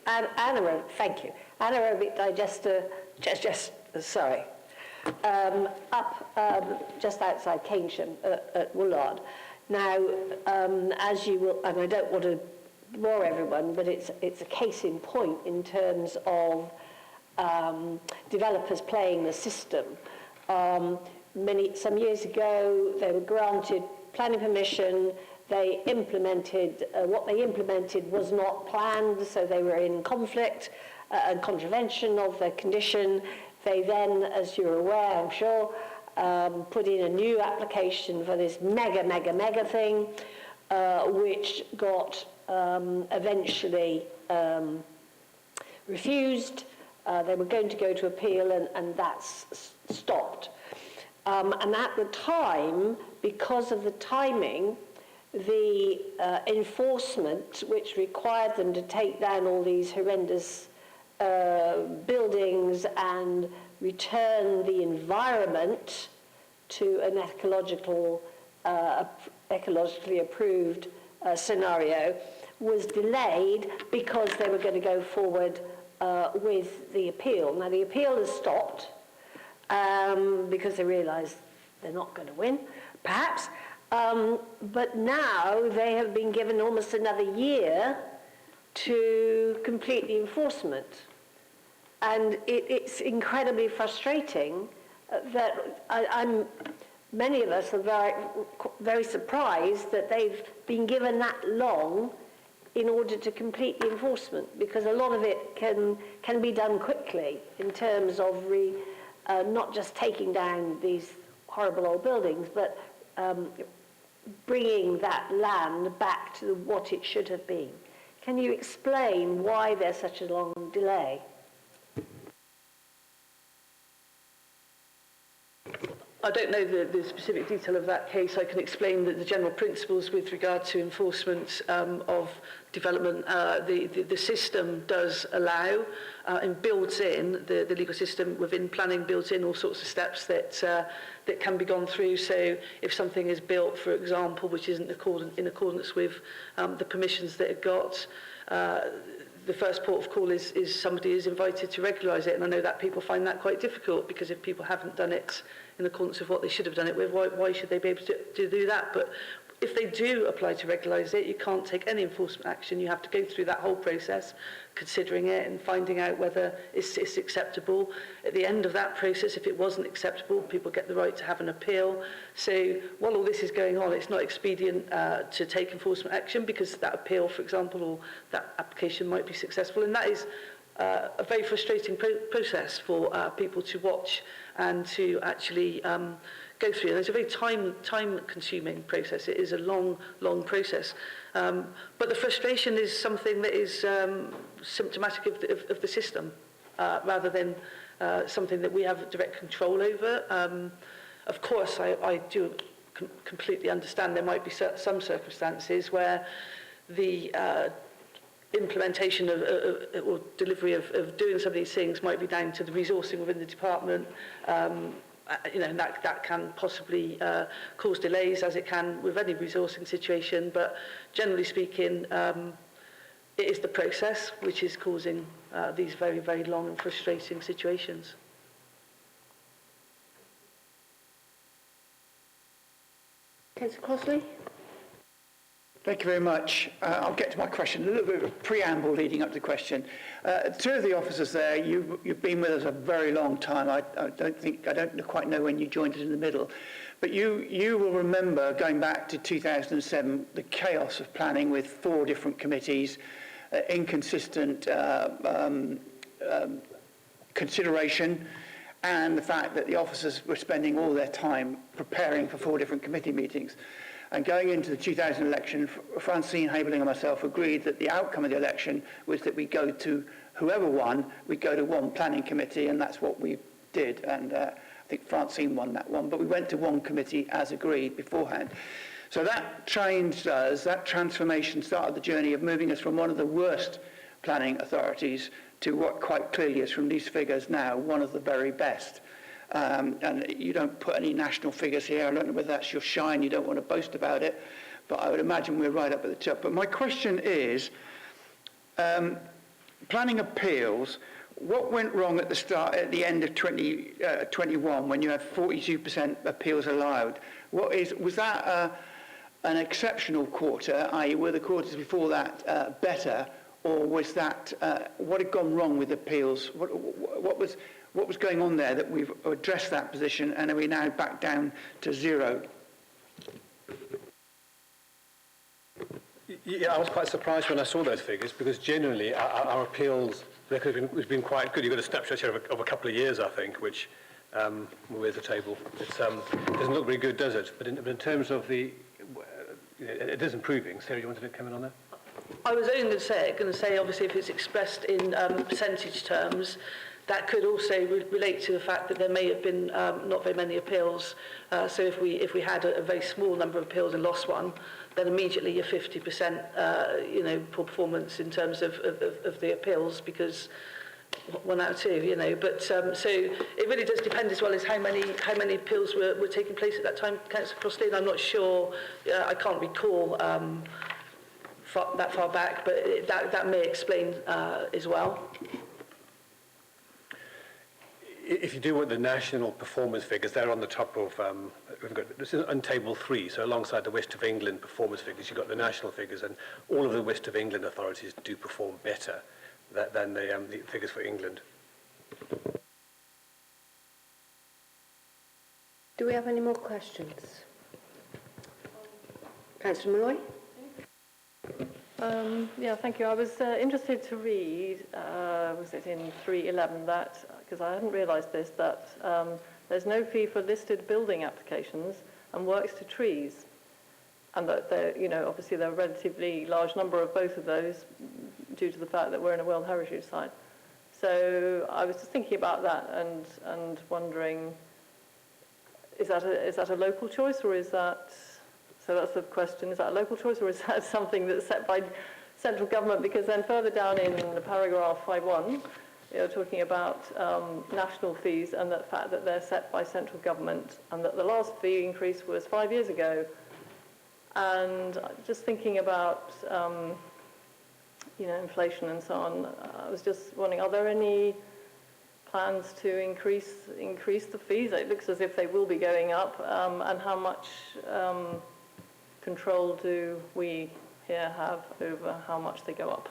Anaerobic, thank you. Anaerobic digester, sorry. Up just outside Keynsham at Woolard. Now, as you will, and I don't want to bore everyone, but it's a case in point in terms of developers playing the system. Some years ago, they were granted planning permission. They implemented, what they implemented was not planned, so they were in conflict and contravention of the condition. They then, as you're aware, I'm sure, put in a new application for this mega thing, which got eventually refused. They were going to go to appeal, and that's stopped. And at the time, because of the timing, the enforcement, which required them to take down all these horrendous buildings and return the environment to an ecologically approved scenario, was delayed because they were going to go forward with the appeal. Now, the appeal has stopped because they realised they're not going to win, perhaps. But now they have been given almost another year to complete the enforcement. And it's incredibly frustrating that many of us are very, very surprised that they've been given that long in order to complete the enforcement, because a lot of it can be done quickly in terms of not just taking down these horrible old buildings, but bringing that land back to what it should have been. Can you explain why there's such a long delay? I don't know the specific detail of that case. I can explain that the general principles with regard to enforcement of development, the system does allow and builds in, the legal system within planning builds in all sorts of steps that can be gone through. So if something is built, for example, which isn't in accordance with the permissions that it got, the first port of call is somebody is invited to regularise it. And I know that people find that quite difficult, because if people haven't done it in accordance with what they should have done it with, why should they be able to do that? But if they do apply to regularise it, you can't take any enforcement action. You have to go through that whole process, considering it and finding out whether it's acceptable. At the end of that process, if it wasn't acceptable, people get the right to have an appeal. So while all this is going on, it's not expedient to take enforcement action, because that appeal, for example, or that application might be successful. And that is a very frustrating process for people to watch and to actually go through. And it's a very time-consuming process. It is a long process. But the frustration is something that is symptomatic of the system, rather than something that we have direct control over. Of course, I do completely understand there might be some circumstances where the implementation or delivery of doing some of these things might be down to the resourcing within the department. And that can possibly cause delays, as it can with any resourcing situation. But generally speaking, it is the process which is causing these very, very long and frustrating situations. Councillor Crossley? Thank you very much. I'll get to my question. A little bit of a preamble leading up to the question. Two of the officers there, you've been with us a very long time. I don't quite know when you joined us in the middle, but you will remember, going back to 2007, the chaos of planning with 4 different committees, inconsistent consideration, and the fact that the officers were spending all their time preparing for 4 different committee meetings. And going into the 2000 election, Francine Habeling and myself agreed that the outcome of the election was that we go to, whoever won, we'd go to one planning committee, and that's what we did. And I think Francine won that one, but we went to one committee as agreed beforehand. So that changed us, that transformation started the journey of moving us from one of the worst planning authorities to what quite clearly is, from these figures now, one of the very best. And you don't put any national figures here. I don't know whether that's your shine. You don't want to boast about it, but I would imagine we're right up at the top. But my question is, planning appeals, what went wrong at the end of 2021 when you had 42% appeals allowed? Was that an exceptional quarter, i.e. were the quarters before that better, or was that, what had gone wrong with appeals? What was going on there that we've addressed that position, and are we now back down to zero? Yeah, I was quite surprised when I saw those figures, because generally our appeals record has been quite good. You've got a snapshot here of a couple of years, I think, which, where's the table? It doesn't look very good, does it? But in terms of the, it is improving. Sarah, you wanted to come in on that? I was only going to say, obviously, if it's expressed in percentage terms, that could also relate to the fact that there may have been not very many appeals. So if we had a very small number of appeals and lost one, then immediately you're 50%, poor performance in terms of the appeals, because 1 out of 2, But so it really does depend as well as how many appeals were taking place at that time, Councillor Crossley. I'm not sure. I can't recall that far back, but that may explain as well. If you do want the national performance figures, they're on the top of, we've got, this is on table 3, so alongside the West of England performance figures, you've got the national figures, and all of the West of England authorities do perform better than the figures for England. Do we have any more questions? Councillor Malloy? Yeah, thank you. I was interested to read, was it in 311, that, because I hadn't realised this, that there's no fee for listed building applications and works to trees. And that, obviously there are a relatively large number of both of those due to the fact that we're in a World Heritage Site. So I was just thinking about that and wondering, is that a local choice, or is that... So that's the question, is that a local choice, or is that something that's set by central government? Because then further down in the paragraph 5.1, you're talking about national fees and the fact that they're set by central government, and that the last fee increase was 5 years ago. And just thinking about, inflation and so on, I was just wondering, are there any plans to increase the fees? It looks as if they will be going up, and how much control do we here have over how much they go up?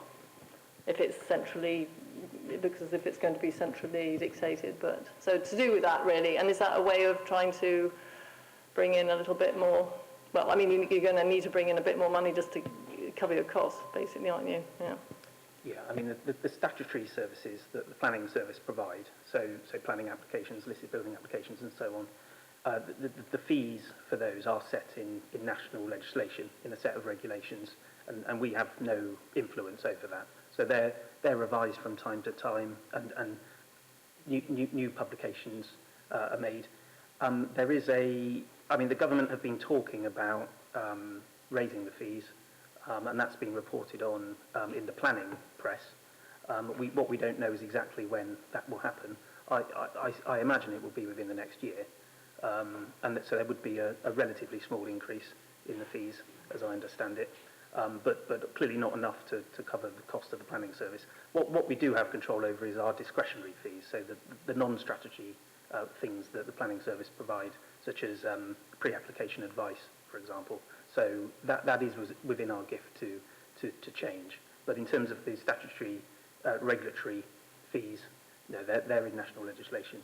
If it's centrally, it looks as if it's going to be centrally dictated, but so to do with that really, and is that a way of trying to bring in a little bit more? Well, I mean, you're going to need to bring in a bit more money just to cover your costs, basically, aren't you? Yeah. Yeah, I mean, the statutory services that the planning service provide, so planning applications, listed building applications and so on, the fees for those are set in national legislation, in a set of regulations, and we have no influence over that. So they're revised from time to time, and new publications are made. There is the government have been talking about raising the fees, and that's been reported on in the planning press. What we don't know is exactly when that will happen. I imagine it will be within the next year. And so there would be a relatively small increase in the fees, as I understand it, but clearly not enough to cover the cost of the planning service. What we do have control over is our discretionary fees, so the non-strategy things that the planning service provide, such as pre-application advice, for example. So that is within our gift to change. But in terms of the statutory regulatory fees, no, they're in national legislation.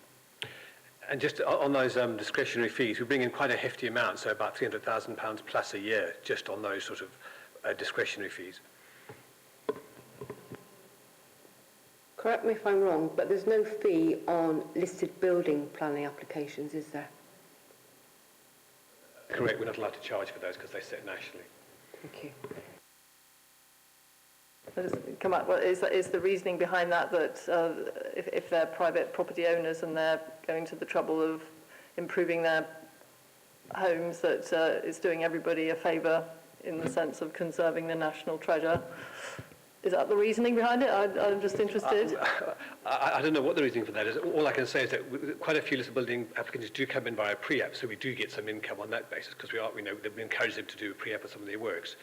And just on those discretionary fees, we bring in quite a hefty amount, so about £300,000 plus a year, just on those sort of discretionary fees. Correct me if I'm wrong, but there's no fee on listed building planning applications, is there? Correct, we're not allowed to charge for those because they're set nationally. Thank you. Come up. Well, is the reasoning behind that if they're private property owners and they're going to the trouble of improving their homes, that it's doing everybody a favour in the sense of conserving the national treasure? Is that the reasoning behind it? I'm just interested. I don't know what the reasoning for that is. All I can say is that quite a few listed building applications do come in via pre-app, so we do get some income on that basis because we encourage them to do a pre-app of some of their works.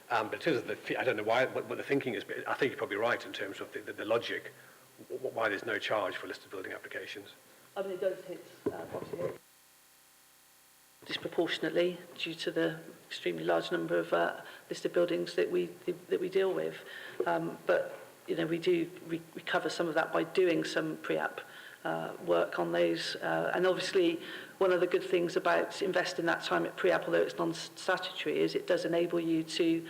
But in terms of the fee, I don't know what the thinking is, but I think you're probably right in terms of the logic, why there's no charge for listed building applications. I mean, it does hit, obviously, disproportionately due to the extremely large number of listed buildings that we deal with. But we do recover some of that by doing some pre-app work on those. And obviously, one of the good things about investing that time at pre-app, although it's non-statutory, is it does enable you to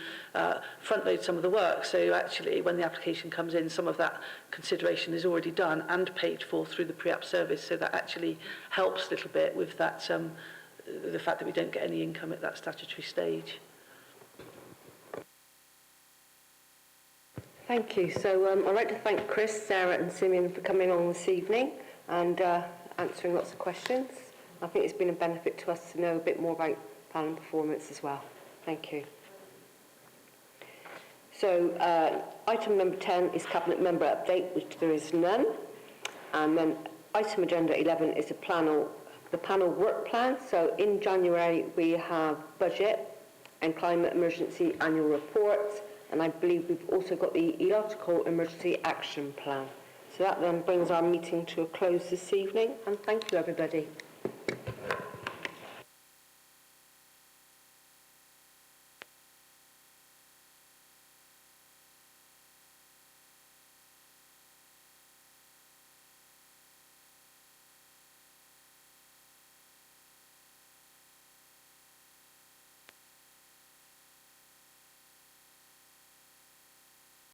front-load some of the work. So actually, when the application comes in, some of that consideration is already done and paid for through the pre-app service. So that actually helps a little bit with that, the fact that we don't get any income at that statutory stage. Thank you. So I'd like to thank Chris, Sarah and Simeon for coming on this evening and answering lots of questions. I think it's been a benefit to us to know a bit more about planning performance as well. Thank you. So item number 10 is Cabinet Member Update, which there is none. And then item agenda 11 is the panel work plan. So in January we have budget and climate emergency annual reports. And I believe we've also got the electrical emergency action plan. So that then brings our meeting to a close this evening, and thank you everybody.